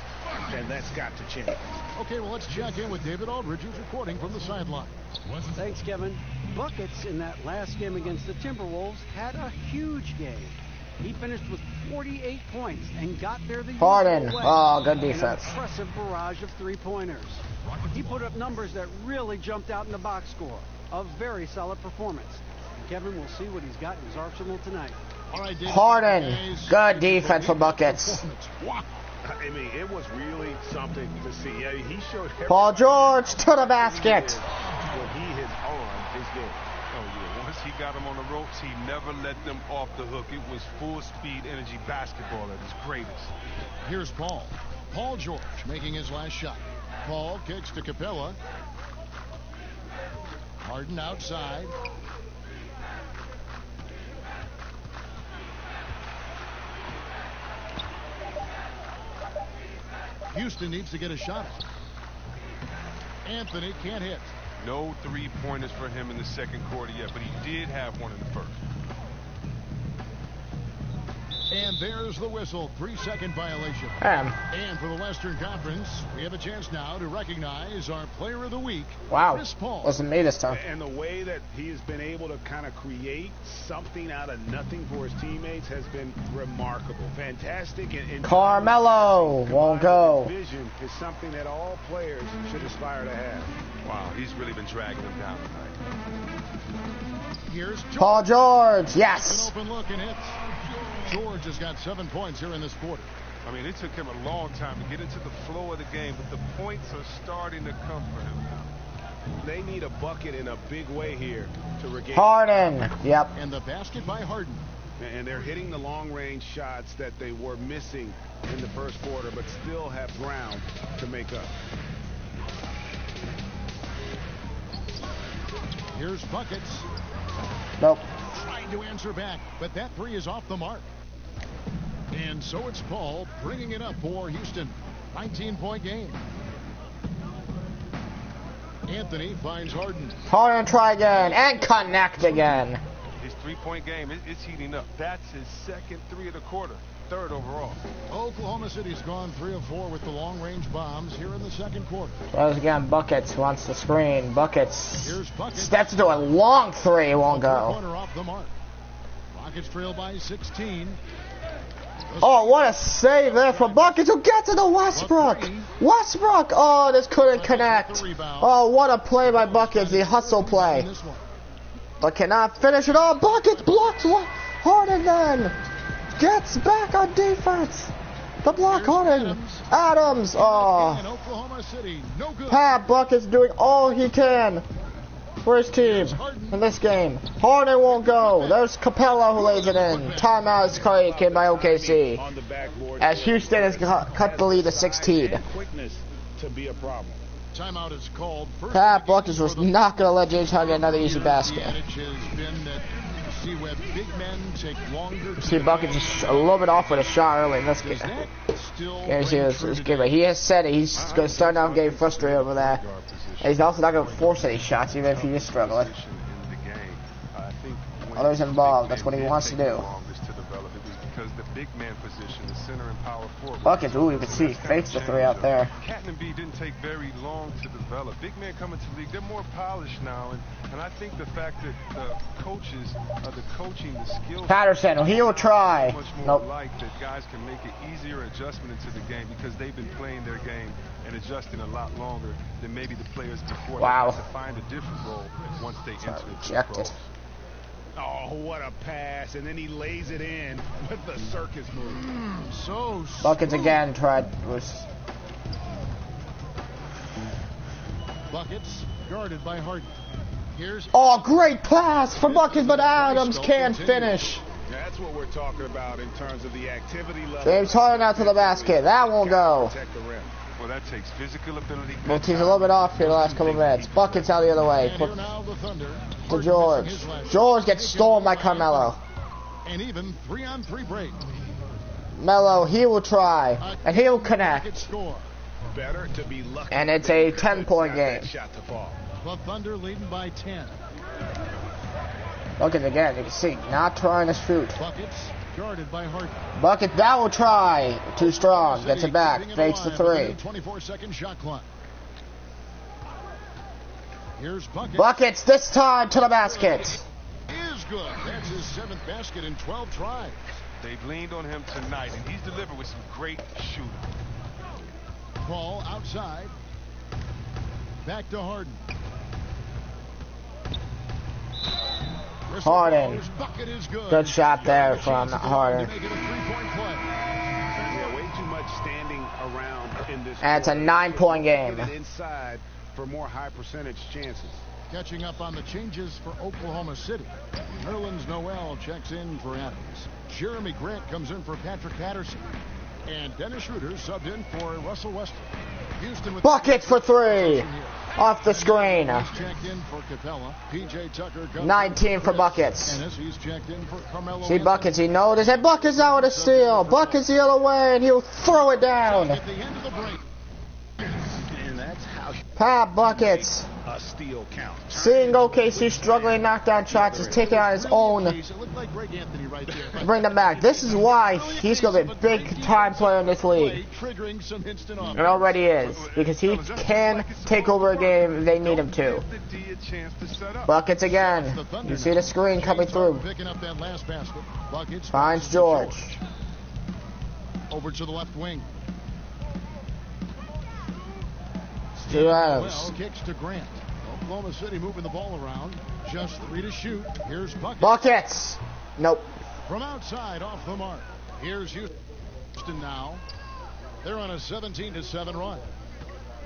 and that's got to change. Okay, well, let's check in with David Aldridge, who's reporting from the sideline. Thanks, Kevin. Buckets in that last game against the Timberwolves had a huge game. He finished with 48 points and got there the Harden. usual way. Oh, good defense. An impressive barrage of 3-pointers. He put up numbers that really jumped out in the box score. A very solid performance. Kevin will see what he's got in his arsenal tonight. All right, David. Harden. Good defense for Buckets. I mean, it was really something to see. Yeah, he showed Paul George to the basket. Well, he is on his game. Oh, yeah. Once he got him on the ropes, he never let them off the hook. It was full-speed energy basketball at his greatest. Here's Paul. Paul George making his last shot. Paul kicks to Capella. Harden outside. Houston needs to get a shot. Anthony can't hit. No 3-pointers for him in the second quarter yet, but he did have one in the first. And there's the whistle. 3-second violation. And for the Western Conference, we have a chance now to recognize our Player of the Week. Wow. Chris Paul. Wasn't me this time. And the way that he has been able to kind of create something out of nothing for his teammates has been remarkable. Fantastic. And Carmelo won't go. Vision is something that all players should aspire to have. Wow, he's really been dragging them down tonight. Here's George. Paul George. Yes. An open look and hits. George has got 7 points here in this quarter. I mean, it took him a long time to get into the flow of the game, but the points are starting to come for him now. They need a bucket in a big way here to regain. Harden. Yep. And the basket by Harden. And they're hitting the long-range shots that they were missing in the first quarter, but still have ground to make up. Here's Buckets. Nope. Trying to answer back, but that 3 is off the mark. And so it's Paul bringing it up for Houston. 19-point game. Anthony finds Harden. Harden try again and connect again. His 3-point game, it's heating up. That's his second 3 of the quarter. 3rd overall. Oklahoma City's gone 3 of 4 with the long-range bombs here in the second quarter. Tries again. Buckets wants the screen. Buckets. Here's Buckets. Steps into a long 3. Won't go. Corner off the mark. Rockets trail by 16. Oh, what a save there for Buckets who gets to the Westbrook. Westbrook. Oh, this couldn't connect. Oh, what a play by Buckets. The hustle play. But cannot finish it all. Buckets blocks Harden then. Gets back on defense. The block on him. Adams. Oh. Oklahoma City, no good. Pat Bucket's doing all he can for his team in this game. Harden won't go. There's Capella who lays it in. Timeout is taken by OKC. As Houston has cut the lead to 16. Timeout is called. Pat Buckets was not going to let James Harden get another easy basket. See Buckets just a little bit off with a shot early in this game. He has said it. He's going to start out getting frustrated over that. And he's also not going to force any shots, even if he is struggling. Others involved. That's what he wants to do. Big man position, the center and power forward. Buckets, ooh, you can see he fakes the three out there. Catton and B didn't take very long to develop. Big men coming to the league, they're more polished now, and I think the fact that the coaches, the coaching, the skills. Patterson, he will try. Much more nope. Like that guys can make an easier adjustment into the game because they've been playing their game and adjusting a lot longer than maybe the players before. Wow. They have to find a different role once they enter into the rejected. Oh, what a pass, and then he lays it in with the circus move. So Buckets again tried. Buckets guarded by Harden. Here's great pass for Buckets, but Adams can't finish. That's what we're talking about in terms of the activity level. James Harden out to the basket. That won't go. Well, that takes physical ability. Both teams a little bit off here the last couple of minutes. Buckets out the other way. To George. George gets stolen by Carmelo. And even 3-on-3 break. Melo, he will try. And he'll connect. Better to be lucky. And it's a 10-point game. The Thunder leading by 10. Buckets again, you can see, not trying to shoot. Buckets guarded by Harden. Bucket, that will try. Too strong. Gets it back. Fakes the three. 24-second shot clock. Here's Buckets. Buckets this time to the basket. Is good. That's his 7th basket in 12 tries. They've leaned on him tonight, and he's delivered with some great shooting. Ball outside. Back to Harden. Harden. Good shot there from Harden. And it's a 9-point game. Inside for more high percentage chances. Catching up on the changes for Oklahoma City. Nerlens Noel checks in for Adams. Jeremy Grant comes in for Patrick Patterson. And Dennis Schroeder subbed in for Russell Westbrook. Houston with Buckets for three. Off the screen. 19 for Buckets. See Buckets, he knows it. Buckets out with a steal. Buckets the other way, and he'll throw it down. Pat Buckets. A steal count. Seeing OKC struggling knockdown shots is taking on his own. Bring them back. This is why he's going to be a big-time player in this league. It already is. Because he can take over a game if they need him to. Buckets again. You see the screen coming through. Finds George. Over to the left wing. To Adams. Kicks to Grant. Oklahoma City moving the ball around. Just 3 to shoot. Here's Buckets. Buckets. Nope. From outside, off the mark. Here's Houston now. They're on a 17-7 run.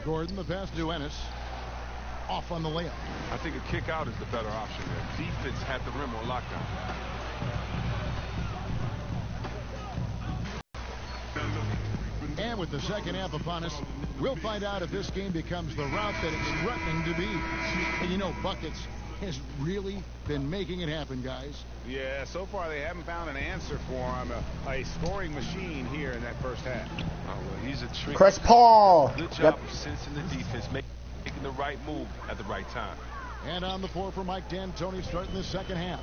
Gordon, the pass to Ennis. Off on the layup. I think a kick out is the better option there. Defense had the rim on lockdown. And with the second half upon us, we'll find out if this game becomes the route that it's threatening to be. And you know, Buckets has really been making it happen, guys. Yeah, so far they haven't found an answer for him. A scoring machine here in that first half. Oh, well, he's a trick. Chris Paul. Good job of sensing the defense, making the right move at the right time. And on the floor for Mike D'Antoni starting the second half.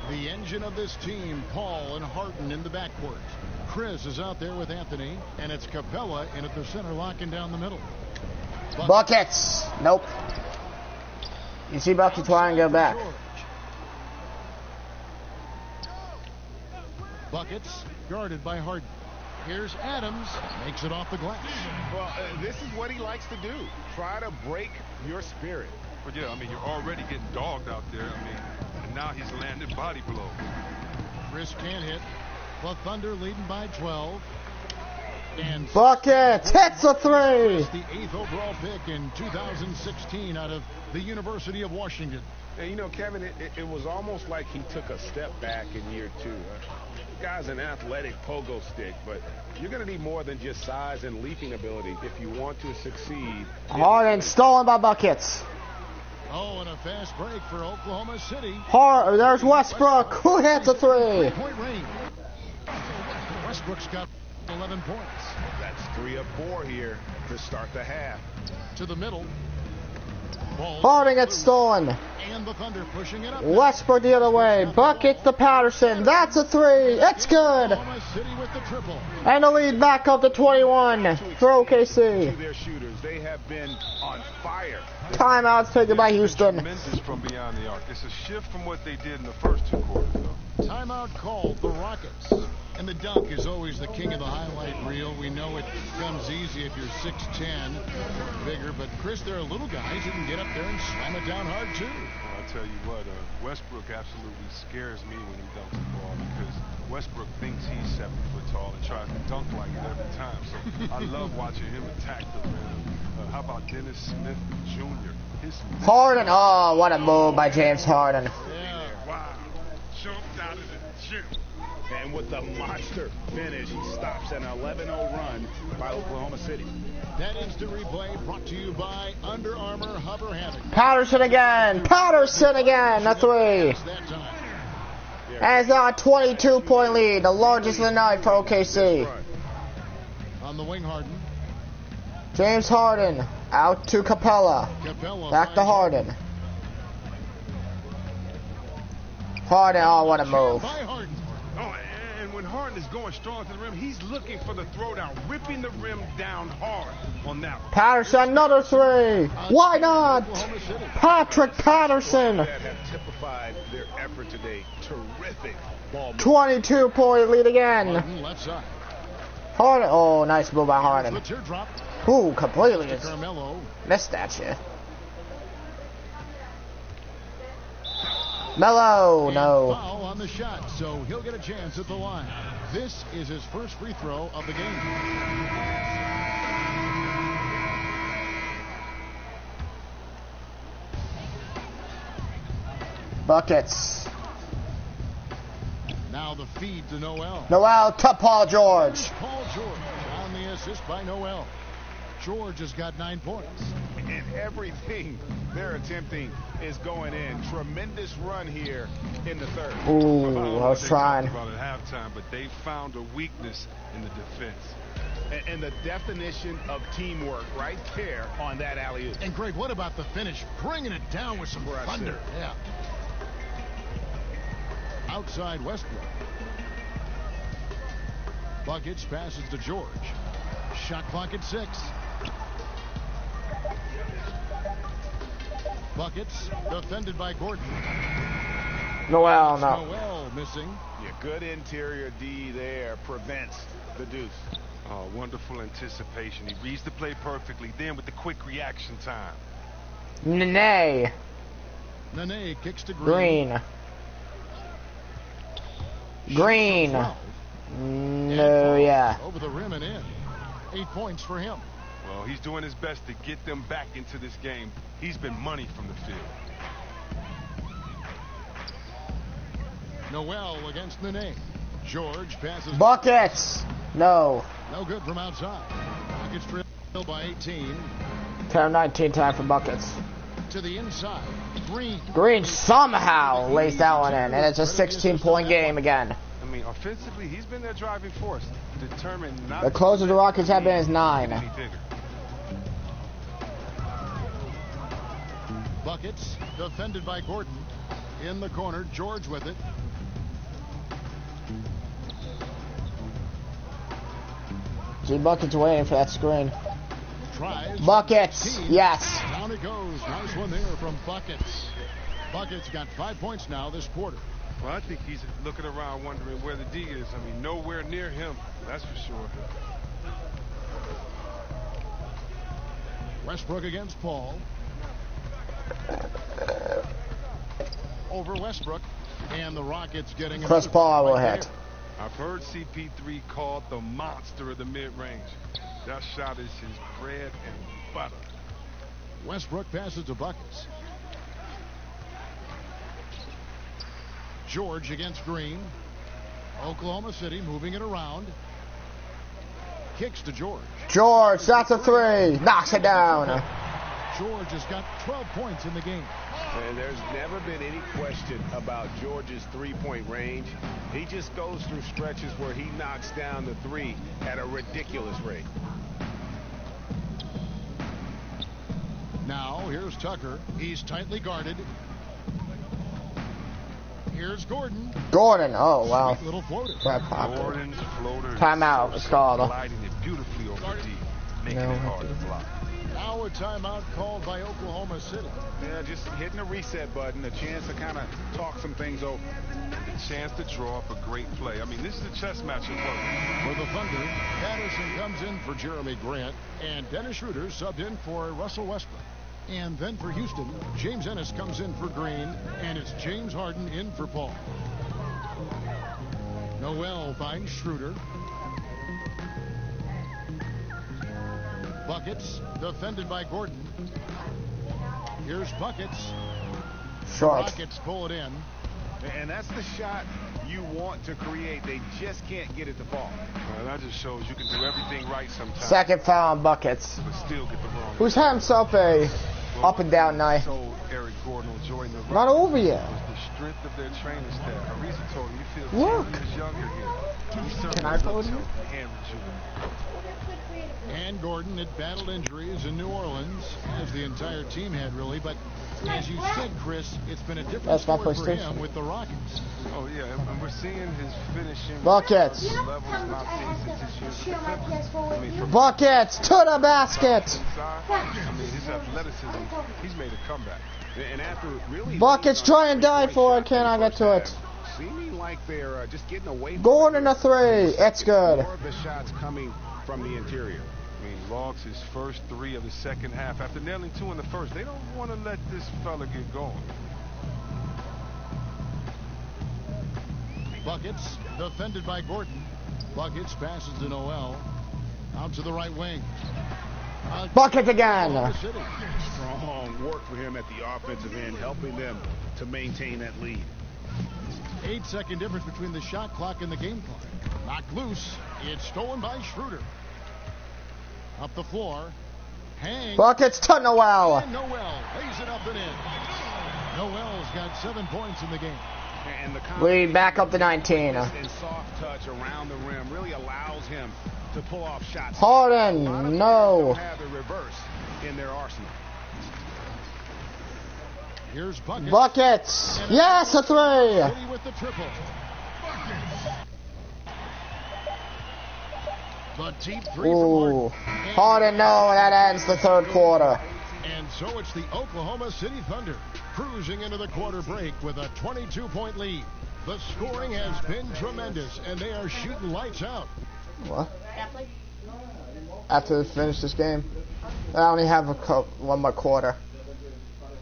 The engine of this team, Paul and Harden in the backcourt. Chris is out there with Anthony, and it's Capella in at the center, locking down the middle. Buckets. Nope. You see Buckets try and go back. Buckets guarded by Harden. Here's Adams, makes it off the glass. Well, this is what he likes to do. Try to break your spirit. But yeah, I mean, you're already getting dogged out there. I mean, and now he's landed body blows. Chris can't hit. The Thunder leading by 12. And Buckets hits a three. The 8th overall pick in 2016 out of the University of Washington. And you know, Kevin, it was almost like he took a step back in year 2. The guy's an athletic pogo stick, but you're going to need more than just size and leaping ability if you want to succeed. Harden stolen by Buckets. Oh, and a fast break for Oklahoma City. There's Westbrook, who hits a three. Point range. Westbrook's got 11 points. That's 3 of 4 here to start the half. To the middle. Harden gets stolen. And the Thunder pushing it up. Westbrook the other way. Buckets to Patterson. That's a three. It's good. Oklahoma City with the triple. And the lead back up to 21 for OKC. Their shooters, they have been on fire. Timeouts taken by Houston. Tremendous from beyond the arc. It's a shift from what they did in the first 2 quarters, though. Timeout called the Rockets. And the dunk is always the king of the highlight reel. We know it comes easy if you're 6'10", or bigger. But, Chris, there are little guys who can get up there and slam it down hard, too. Well, I'll tell you what, Westbrook absolutely scares me when he dunks the ball because Westbrook thinks he's 7 foot tall and tries to dunk like it every time. So I love watching him attack the rim. How about Dennis Smith Jr.? Harden. Oh, what a move by James Harden. Yeah, wow. Jumped out of the gym. And with the monster finish, he stops an 11-0 run by Oklahoma City. That instant replay brought to you by Under Armour Hover Hammock. Patterson again. A three. And it's now a 22-point lead, the largest of the night for OKC. On the wing, Harden. James Harden out to Capella. Back to Harden. Harden, oh, what a move. Oh, and when Harden is going strong to the rim, he's looking for the throwdown, ripping the rim down hard on that one. Patterson, another three. Why not? Patrick Patterson. That have typified their effort today. Terrific ball. 22-point lead again. Harden, oh, nice move by Harden. Ooh, completely missed that shit. Melo, no. Foul on the shot, so he'll get a chance at the line. This is his first free throw of the game. Buckets. Now the feed to Noel. Noel to Paul George. Paul George on the assist by Noel. George has got 9 points. And everything they're attempting is going in. Tremendous run here in the third. Ooh, I was trying. About at halftime, but they found a weakness in the defense. And the definition of teamwork right there on that alley-oop. And Greg, what about the finish? Bringing it down with some thunder. Yeah. Outside Westbrook. Buckets passes to George. Shot clock at 6. Buckets defended by Gordon. Noel, no. Noel missing. Yeah, good interior D there prevents the deuce. Oh, wonderful anticipation. He reads the play perfectly. Then with the quick reaction time. Nene kicks to Green. Green. No, yeah. Over the rim and in. 8 points for him. Well, he's doing his best to get them back into this game. He's been money from the field. Noel against Nene. George passes. Buckets. No. No good from outside. Buckets trail by 18. 10-19 time for Buckets. To the inside. Green somehow lays that one in, and it's a 16-point game again. I mean, offensively, he's been their driving force. Determined not the closer the Rockets have been is 9. Buckets defended by Gordon. In the corner, George with it. G Buckets waiting for that screen. Tries. Buckets, yes. Down it goes. Nice one there from Buckets. Buckets got 5 points now this quarter. Well, I think he's looking around wondering where the D is. I mean, nowhere near him, that's for sure. Westbrook against Paul. Over Westbrook. And the Rockets getting Chris Paul will hit. I've heard CP3 called the monster of the mid-range. That shot is his bread and butter. Westbrook passes to Buckets. George against Green. Oklahoma City moving it around. Kicks to George. George, that's a three. Knocks it down. George has got 12 points in the game. And there's never been any question about George's three-point range. He just goes through stretches where he knocks down the three at a ridiculous rate. Now, here's Tucker. He's tightly guarded. Here's Gordon. Gordon, oh, wow. Sweet little floater. Gordon's floater. Timeout, it's called. Sliding it beautifully over D, making it hard to block. Now a timeout called by Oklahoma City. Yeah, just hitting the reset button, a chance to kind of talk some things over. The chance to draw up a great play. I mean, this is a chess match at work. For the Thunder, Patterson comes in for Jeremy Grant, and Dennis Schroeder subbed in for Russell Westbrook. And then for Houston, James Ennis comes in for Green, and it's James Harden in for Paul. Noel finds Schroeder. Buckets, defended by Gordon. Here's Buckets. Short. Rockets pull it in. And that's the shot you want to create. They just can't get it to fall. Well, that just shows you can do everything right sometimes. Second foul on Buckets. But still get the wrong. Who's had himself a up and down night? So Eric Gordon will join the Not over yet. The strength of their training staff. Ariza told him you feel Look. 10 years younger here. Can I hold you? And Gordon had battled injuries in New Orleans, as the entire team had really, but as you said, Chris, it's been a different story for him with the Rockets. Oh yeah, and we're seeing his finishing Buckets. levels not seen since his years at the Clippers. I mean, Buckets to the basket. I mean, his athleticism, he's made a comeback. And after really Buckets try and die for it. Can I get to it? seeming like they're just getting away from Gordon a three. It's good. more of the shots coming from the interior. I mean, logs his first three of the second half after nailing two in the first. They don't want to let this fella get going. Buckets, defended by Gordon. Buckets passes to Noel. Out to the right wing. Bucket again. Strong work for him at the offensive end, helping them to maintain that lead. 8-second difference between the shot clock and the game clock. Knocked loose. It's stolen by Schroeder. Up the floor. Hang. Buckets to Noel. And Noel lays it up and in. Noel's got 7 points in the game. And the We back up to 19. and soft touch around the rim really allows him to pull off shots. Harden, no. Have the reverse in their arsenal. Here's Buckets. Buckets. Yes, a three. City with the triple. The deep three Ooh. from Harden, no. That ends the third quarter. And so it's the Oklahoma City Thunder cruising into the quarter break with a 22-point lead. The scoring has been tremendous, and they are shooting lights out. What? After we finish this game, I only have one more quarter.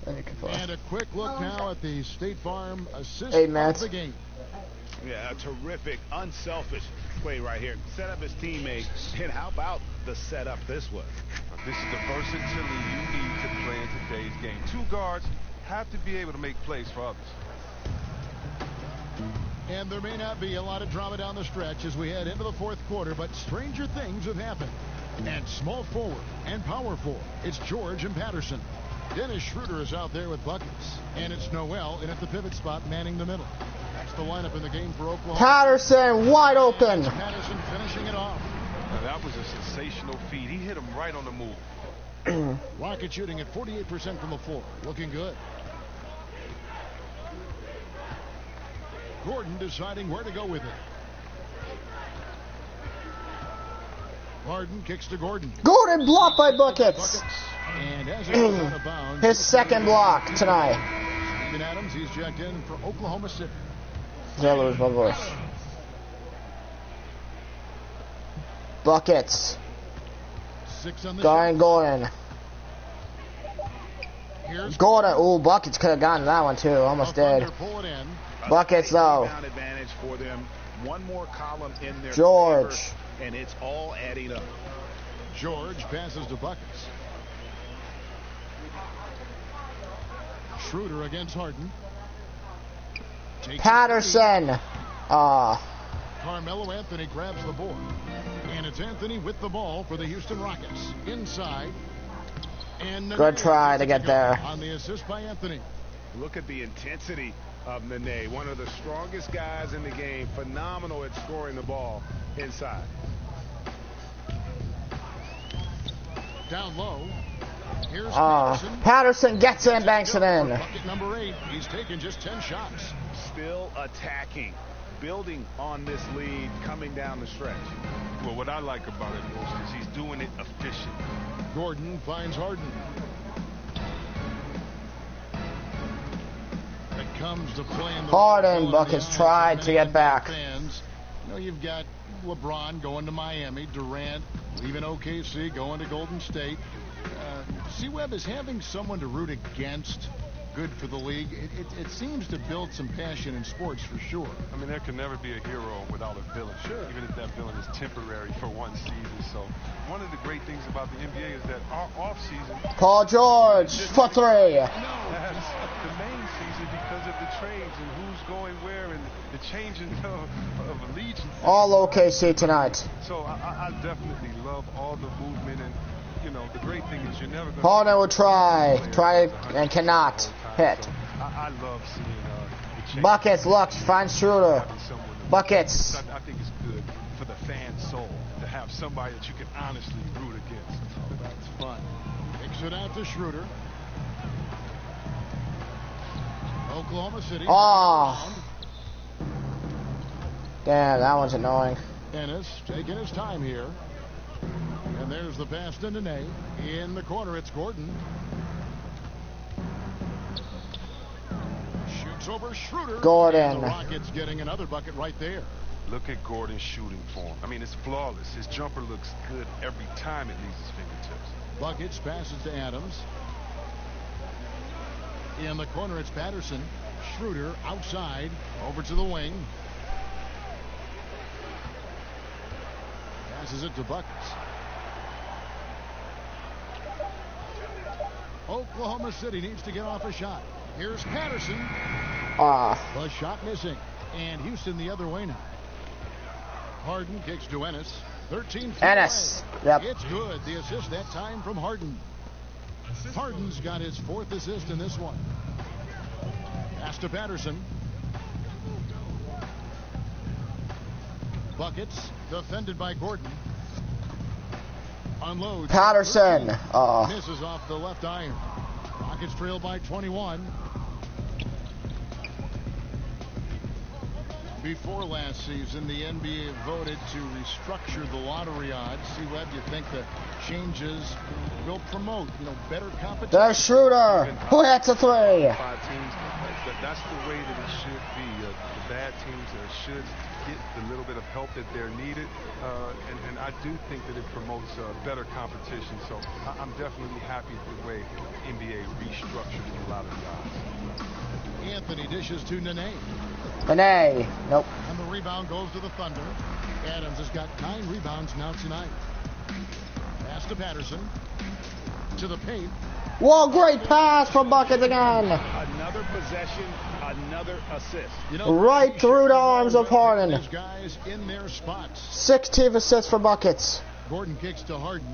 And a quick look now at the State Farm assist 8 of minutes. the game. Yeah, a terrific, unselfish play right here. Set up his teammate, and how about the setup this was? This is the versatility you need to play in today's game. Two guards have to be able to make plays for others. And there may not be a lot of drama down the stretch as we head into the fourth quarter, but stranger things have happened. And small forward and power forward, it's George and Patterson. Dennis Schroeder is out there with buckets. And it's Noel in at the pivot spot manning the middle. That's the lineup in the game for Oklahoma. Patterson wide open. Patterson finishing it off. Now, that was a sensational feed. He hit him right on the move. Rocket shooting at 48% from the floor. Looking good. Gordon deciding where to go with it. Harden kicks to Gordon. Gordon blocked by Buckets. And as it goes out of bounds, His second block tonight. Steven Adams, he's jacked in for Oklahoma City. Did I lose my voice? Buckets. 6 on the Going Gordon. Here's Gordon. Ooh, Buckets could have gotten that one too. Almost dead. Pull it in. Buckets though. Advantage for them. one more column in their George. favor, and it's all adding up. George passes to Buckets. Schroeder against Harden. Patterson. Carmelo Anthony grabs the board. And it's Anthony with the ball for the Houston Rockets. Inside. And good try to get there. On the assist by Anthony. Look at the intensity of Nene, one of the strongest guys in the game. Phenomenal at scoring the ball inside. Down low. Here's Patterson gets in, banks it in. Bucket number 8. He's taken just 10 shots. Still attacking, building on this lead coming down the stretch. Well, what I like about it most is he's doing it efficient. Gordon finds Harden. It comes to play in the Harden. Buckets tried to get back. Fans. You know, you've got LeBron going to Miami, Durant leaving OKC, going to Golden State. C-Web is having someone to root against good for the league. It seems to build some passion in sports for sure. I mean, there can never be a hero without a villain. Sure. Even if that villain is temporary for one season. So one of the great things about the NBA is that our off-season... Paul George for 3. That's the main season because of the trades and who's going where and the changing of allegiance. All OKC tonight. So I definitely love all the movement and, you know, the great thing is you're never going to... Harden will try and cannot hit. So I love seeing the change. Buckets, looks, finds Schroeder. Buckets. I think it's good for the fan soul to have somebody that you can honestly root against. So that's fun. Kicks it out to Schroeder. Oklahoma City. Damn, that one's annoying. Ennis taking his time here. And there's the pass to Nene. In the corner, it's Gordon. Shoots over Schroeder. Gordon. And the Rockets getting another bucket right there. Look at Gordon's shooting form. I mean, it's flawless. His jumper looks good every time it leaves his fingertips. Buckets passes to Adams. In the corner, it's Patterson. Schroeder outside. Over to the wing. Passes it to Buckets. Oklahoma City needs to get off a shot. Here's Patterson. The shot missing. And Houston the other way now. Harden kicks to Ennis. 13 feet Ennis. away. Yep. It's good. The assist that time from Harden. Harden's got his 4th assist in this one. Pass to Patterson. Buckets defended by Gordon. Unloads. Patterson. Misses off the left iron. Rockets trail by 21. Before last season, the NBA voted to restructure the lottery odds. C-Web, you think the changes will promote, better competition? There's Schroeder, who hits a 3. 5 teams. That's the way that it should be. The bad teams should get the little bit of help that they're needed, and I do think that it promotes better competition. So I'm definitely happy with the way NBA restructured the lottery odds. Anthony dishes to Nene. Nene. Nope. And the rebound goes to the Thunder. Adams has got 9 rebounds now tonight. Pass to Patterson. To the paint. Whoa, great pass from Buckets again. Another possession, another assist. Right through the arms of Harden. These guys in their spots. 16 assists for Buckets. Gordon kicks to Harden.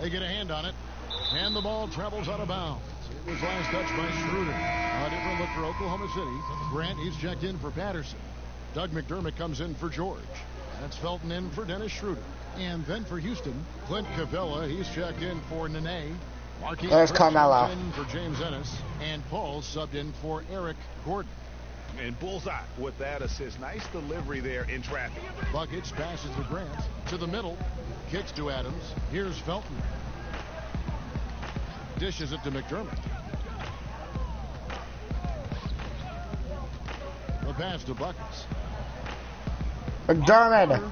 They get a hand on it. And the ball travels out of bounds. It was last touched by Schroeder. A different look for Oklahoma City. Grant, he's checked in for Patterson. Doug McDermott comes in for George. That's Felton in for Dennis Schroeder. And then for Houston, Clint Cavella, he's checked in for Nene. There's Carmelo. In for James Ennis. And Paul subbed in for Eric Gordon. And bullseye with that assist. Nice delivery there in traffic. Buckets passes to Grant. To the middle. Kicks to Adams. Here's Felton. Dishes it to McDermott. The pass to Buckets. McDermott.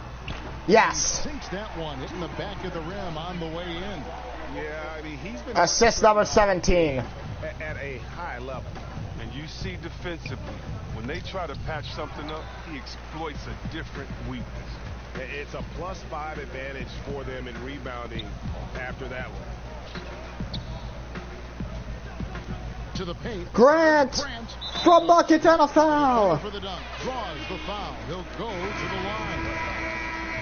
Yes. Sinks that one, hitting the back of the rim on the way in. Yeah, I mean, he's been... Assist number 17. At a high level. And you see defensively, when they try to patch something up, he exploits a different weakness. It's a +5 advantage for them in rebounding after that one. To the paint. Grant from bucket and a foul. For the dunk. Draws the foul. He'll go to the line.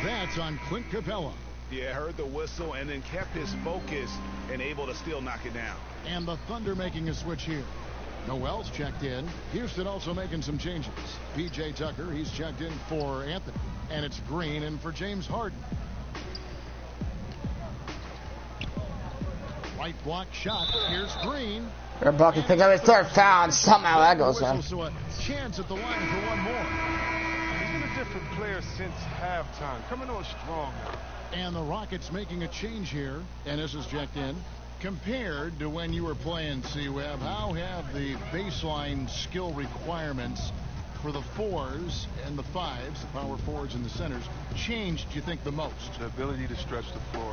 That's on Clint Capella. Yeah, heard the whistle and then kept his focus and able to still knock it down. And the Thunder making a switch here. Noel's checked in. Houston also making some changes. P.J. Tucker, he's checked in for Anthony. And it's Green in for James Harden. Right block shot. Here's Green. Their bucket picks up his third foul, and somehow that goes in. So a chance at the line for one more. He's been a different player since halftime. Coming on strong now. And the Rockets making a change here. And this is checked in. Compared to when you were playing, C-Web, how have the baseline skill requirements for the 4s and the 5s, the power forwards and the centers, changed, do you think, the most? The ability to stretch the floor.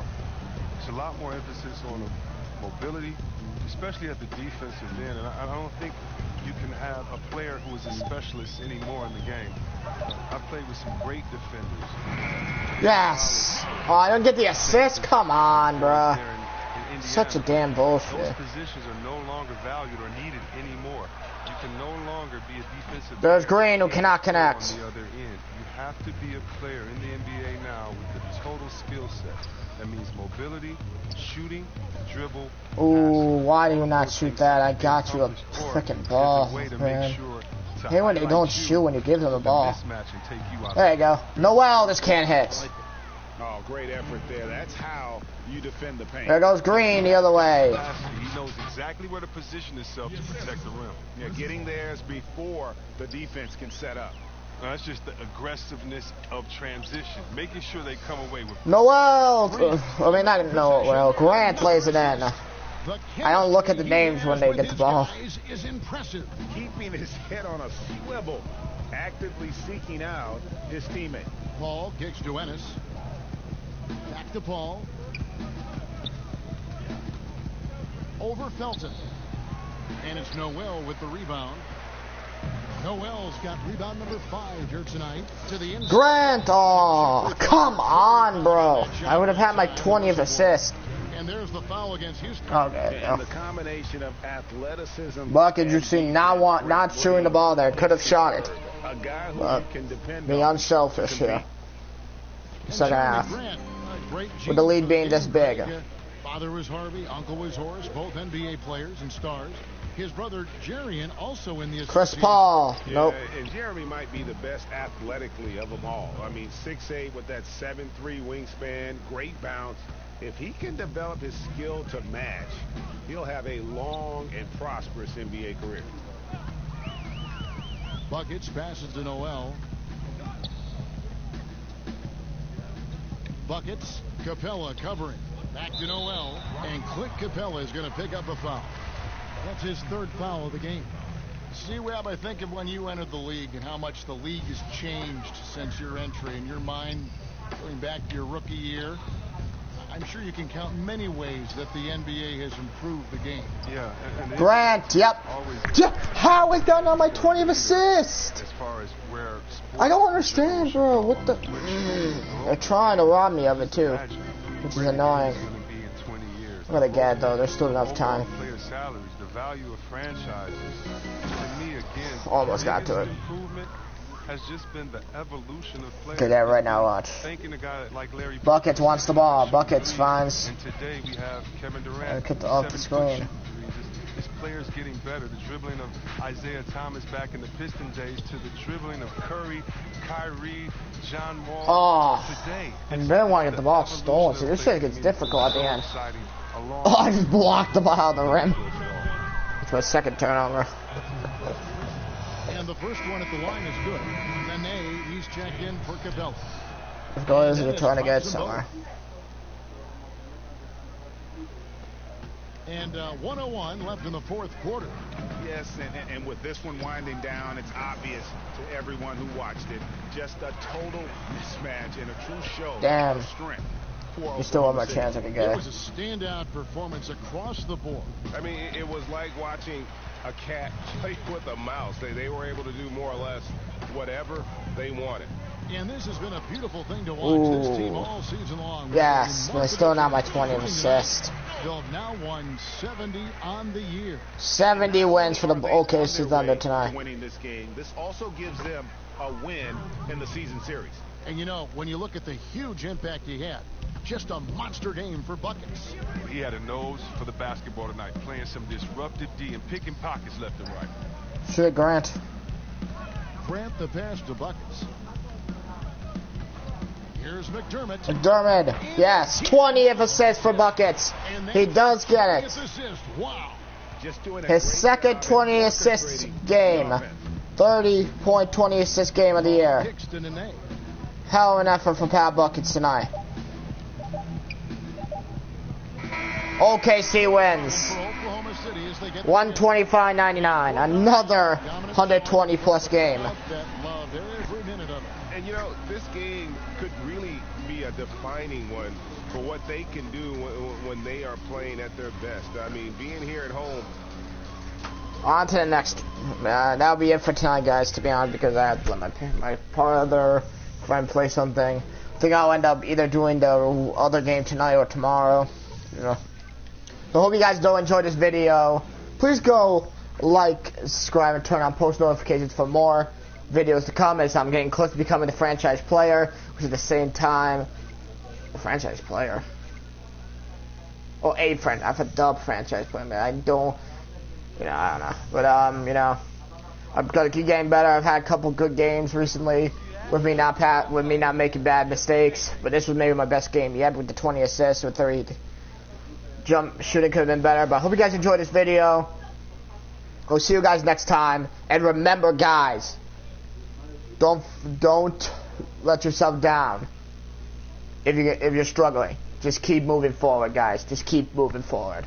There's a lot more emphasis on mobility, especially at the defensive end. And I don't think you can have a player who is a specialist anymore in the game. I've played with some great defenders. Yes. Oh, I don't get the assist? Come on, bruh. Such a damn bullshit. Those positions are no longer valued or needed anymore. You can no longer be a defensive. There's Green who cannot connect. On the other end, you have to be a player in the NBA now with the total skill set. That means mobility, shooting, dribble. Ooh, why do you not shoot that? I got you a freaking ball, man. Hey, when they don't shoot when you give them the ball. There you go. Noel just can't hit. Oh, great effort there. That's how you defend the paint. There goes Green the other way. He knows exactly where to position himself to protect the rim. Yeah, getting there is before the defense can set up. No, that's just the aggressiveness of transition, making sure they come away with. Noel, I mean not Noel. Grant lays it in. I don't look at the names when they get the ball. Is impressive. Keeping his head on a swivel, actively seeking out his teammate. Paul kicks to Ennis. Back to Paul. Over Felton. And it's Noel with the rebound. Noel's got rebound number 5 here tonight to the inside. Grant! Oh, come on, bro. I would have had my 20th assist. And there's the foul against Houston. Okay. And the combination of athleticism. Bucket, you see, not shooting the ball there. Could have shot it. A guy who can depend be unselfish here. Second half. With the lead being this big. Father was Harvey, uncle was Horace, both NBA players and stars. His brother Jerian also in the Chris Paul. Yeah, nope. And Jeremy might be the best athletically of them all. I mean, 6'8" with that 7'3" wingspan, great bounce. If he can develop his skill to match, he'll have a long and prosperous NBA career. Buckets passes to Noel. Buckets, Capella covering. Back to Noel, and Clint Capella is going to pick up a foul. That's his 3rd foul of the game. C-Web, I think of when you entered the league and how much the league has changed since your entry. In your mind, going back to your rookie year, I'm sure you can count many ways that the NBA has improved the game. Yeah. And Grant, yep. How is that not my 20th assist? As far as where I don't understand, bro. What the? They're trying to rob me of it, too. Which is annoying. I'm going to get it, though. There's still enough time. Player salaries, the value of franchises. To me, again, almost got to it. Improvement has just been the evolution of players. Do that right now, watch. Thanking a guy like Larry Buckets wants the ball. Buckets finds. And today we have Kevin Durant. Get off the screen. This player's getting better. The dribbling of Isaiah Thomas back in the Piston days to the dribbling of Curry, Kyrie, John Wall. Today. And then want to get the ball stolen. See, this shit gets difficult at the end. Oh, I just blocked the ball out of the rim. It's my 2nd turnover. And the first one at the line is good. Nene, he's checked in for Capella. Let's go as we're trying to get somewhere. And 1:01 left in the 4th quarter. Yes, and with this one winding down, it's obvious to everyone who watched it. Just a total mismatch and a true show of strength. There's still one more chance I can get. It was a standout performance across the board. I mean, it was like watching a cat play with a mouse. They were able to do more or less whatever they wanted. And this has been a beautiful thing to watch. This team all season long. Yes, but still not my 20th assist. They'll now won 70 on the year. 70 wins for the OKC Thunder tonight. Winning this game. This also gives them a win in the season series. And you know, when you look at the huge impact he had, just a monster game for buckets. He had a nose for the basketball tonight, playing some disruptive D and picking pockets left and right. Shit, Grant. Grant the pass to buckets. Here's McDermott. McDermott, yes, 20th assist for buckets. He does get it. Wow. His second 20 assist game. 30-point 20 assist game of the year. Hell of an effort for Pat Buckets tonight. OKC wins. 125-99. Another 120-plus game. And you know, this game could really be a defining one for what they can do when they are playing at their best. I mean, being here at home. On to the next. That'll be it for tonight, guys, to be honest, because I have to let my other friend play something. I think I'll end up either doing the other game tonight or tomorrow. You know. So hope you guys do enjoy this video. Please go like, subscribe, and turn on post notifications for more videos to come, as I'm getting close to becoming the franchise player, which at the same time, the franchise player. Oh, I've a dub franchise player, man. I don't know. But, you know, I'm gonna keep getting better. I've had a couple good games recently with me not making bad mistakes. But this was maybe my best game yet with the 20 assists with 3 jump shooting. Could have been better. But I hope you guys enjoyed this video. We'll see you guys next time. And remember, guys, don't let yourself down if you're struggling. Just keep moving forward, guys. Just keep moving forward.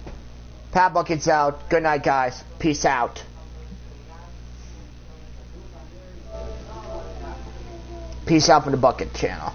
Pat Buckets out. Good night, guys. Peace out. Peace out from the Bucket channel.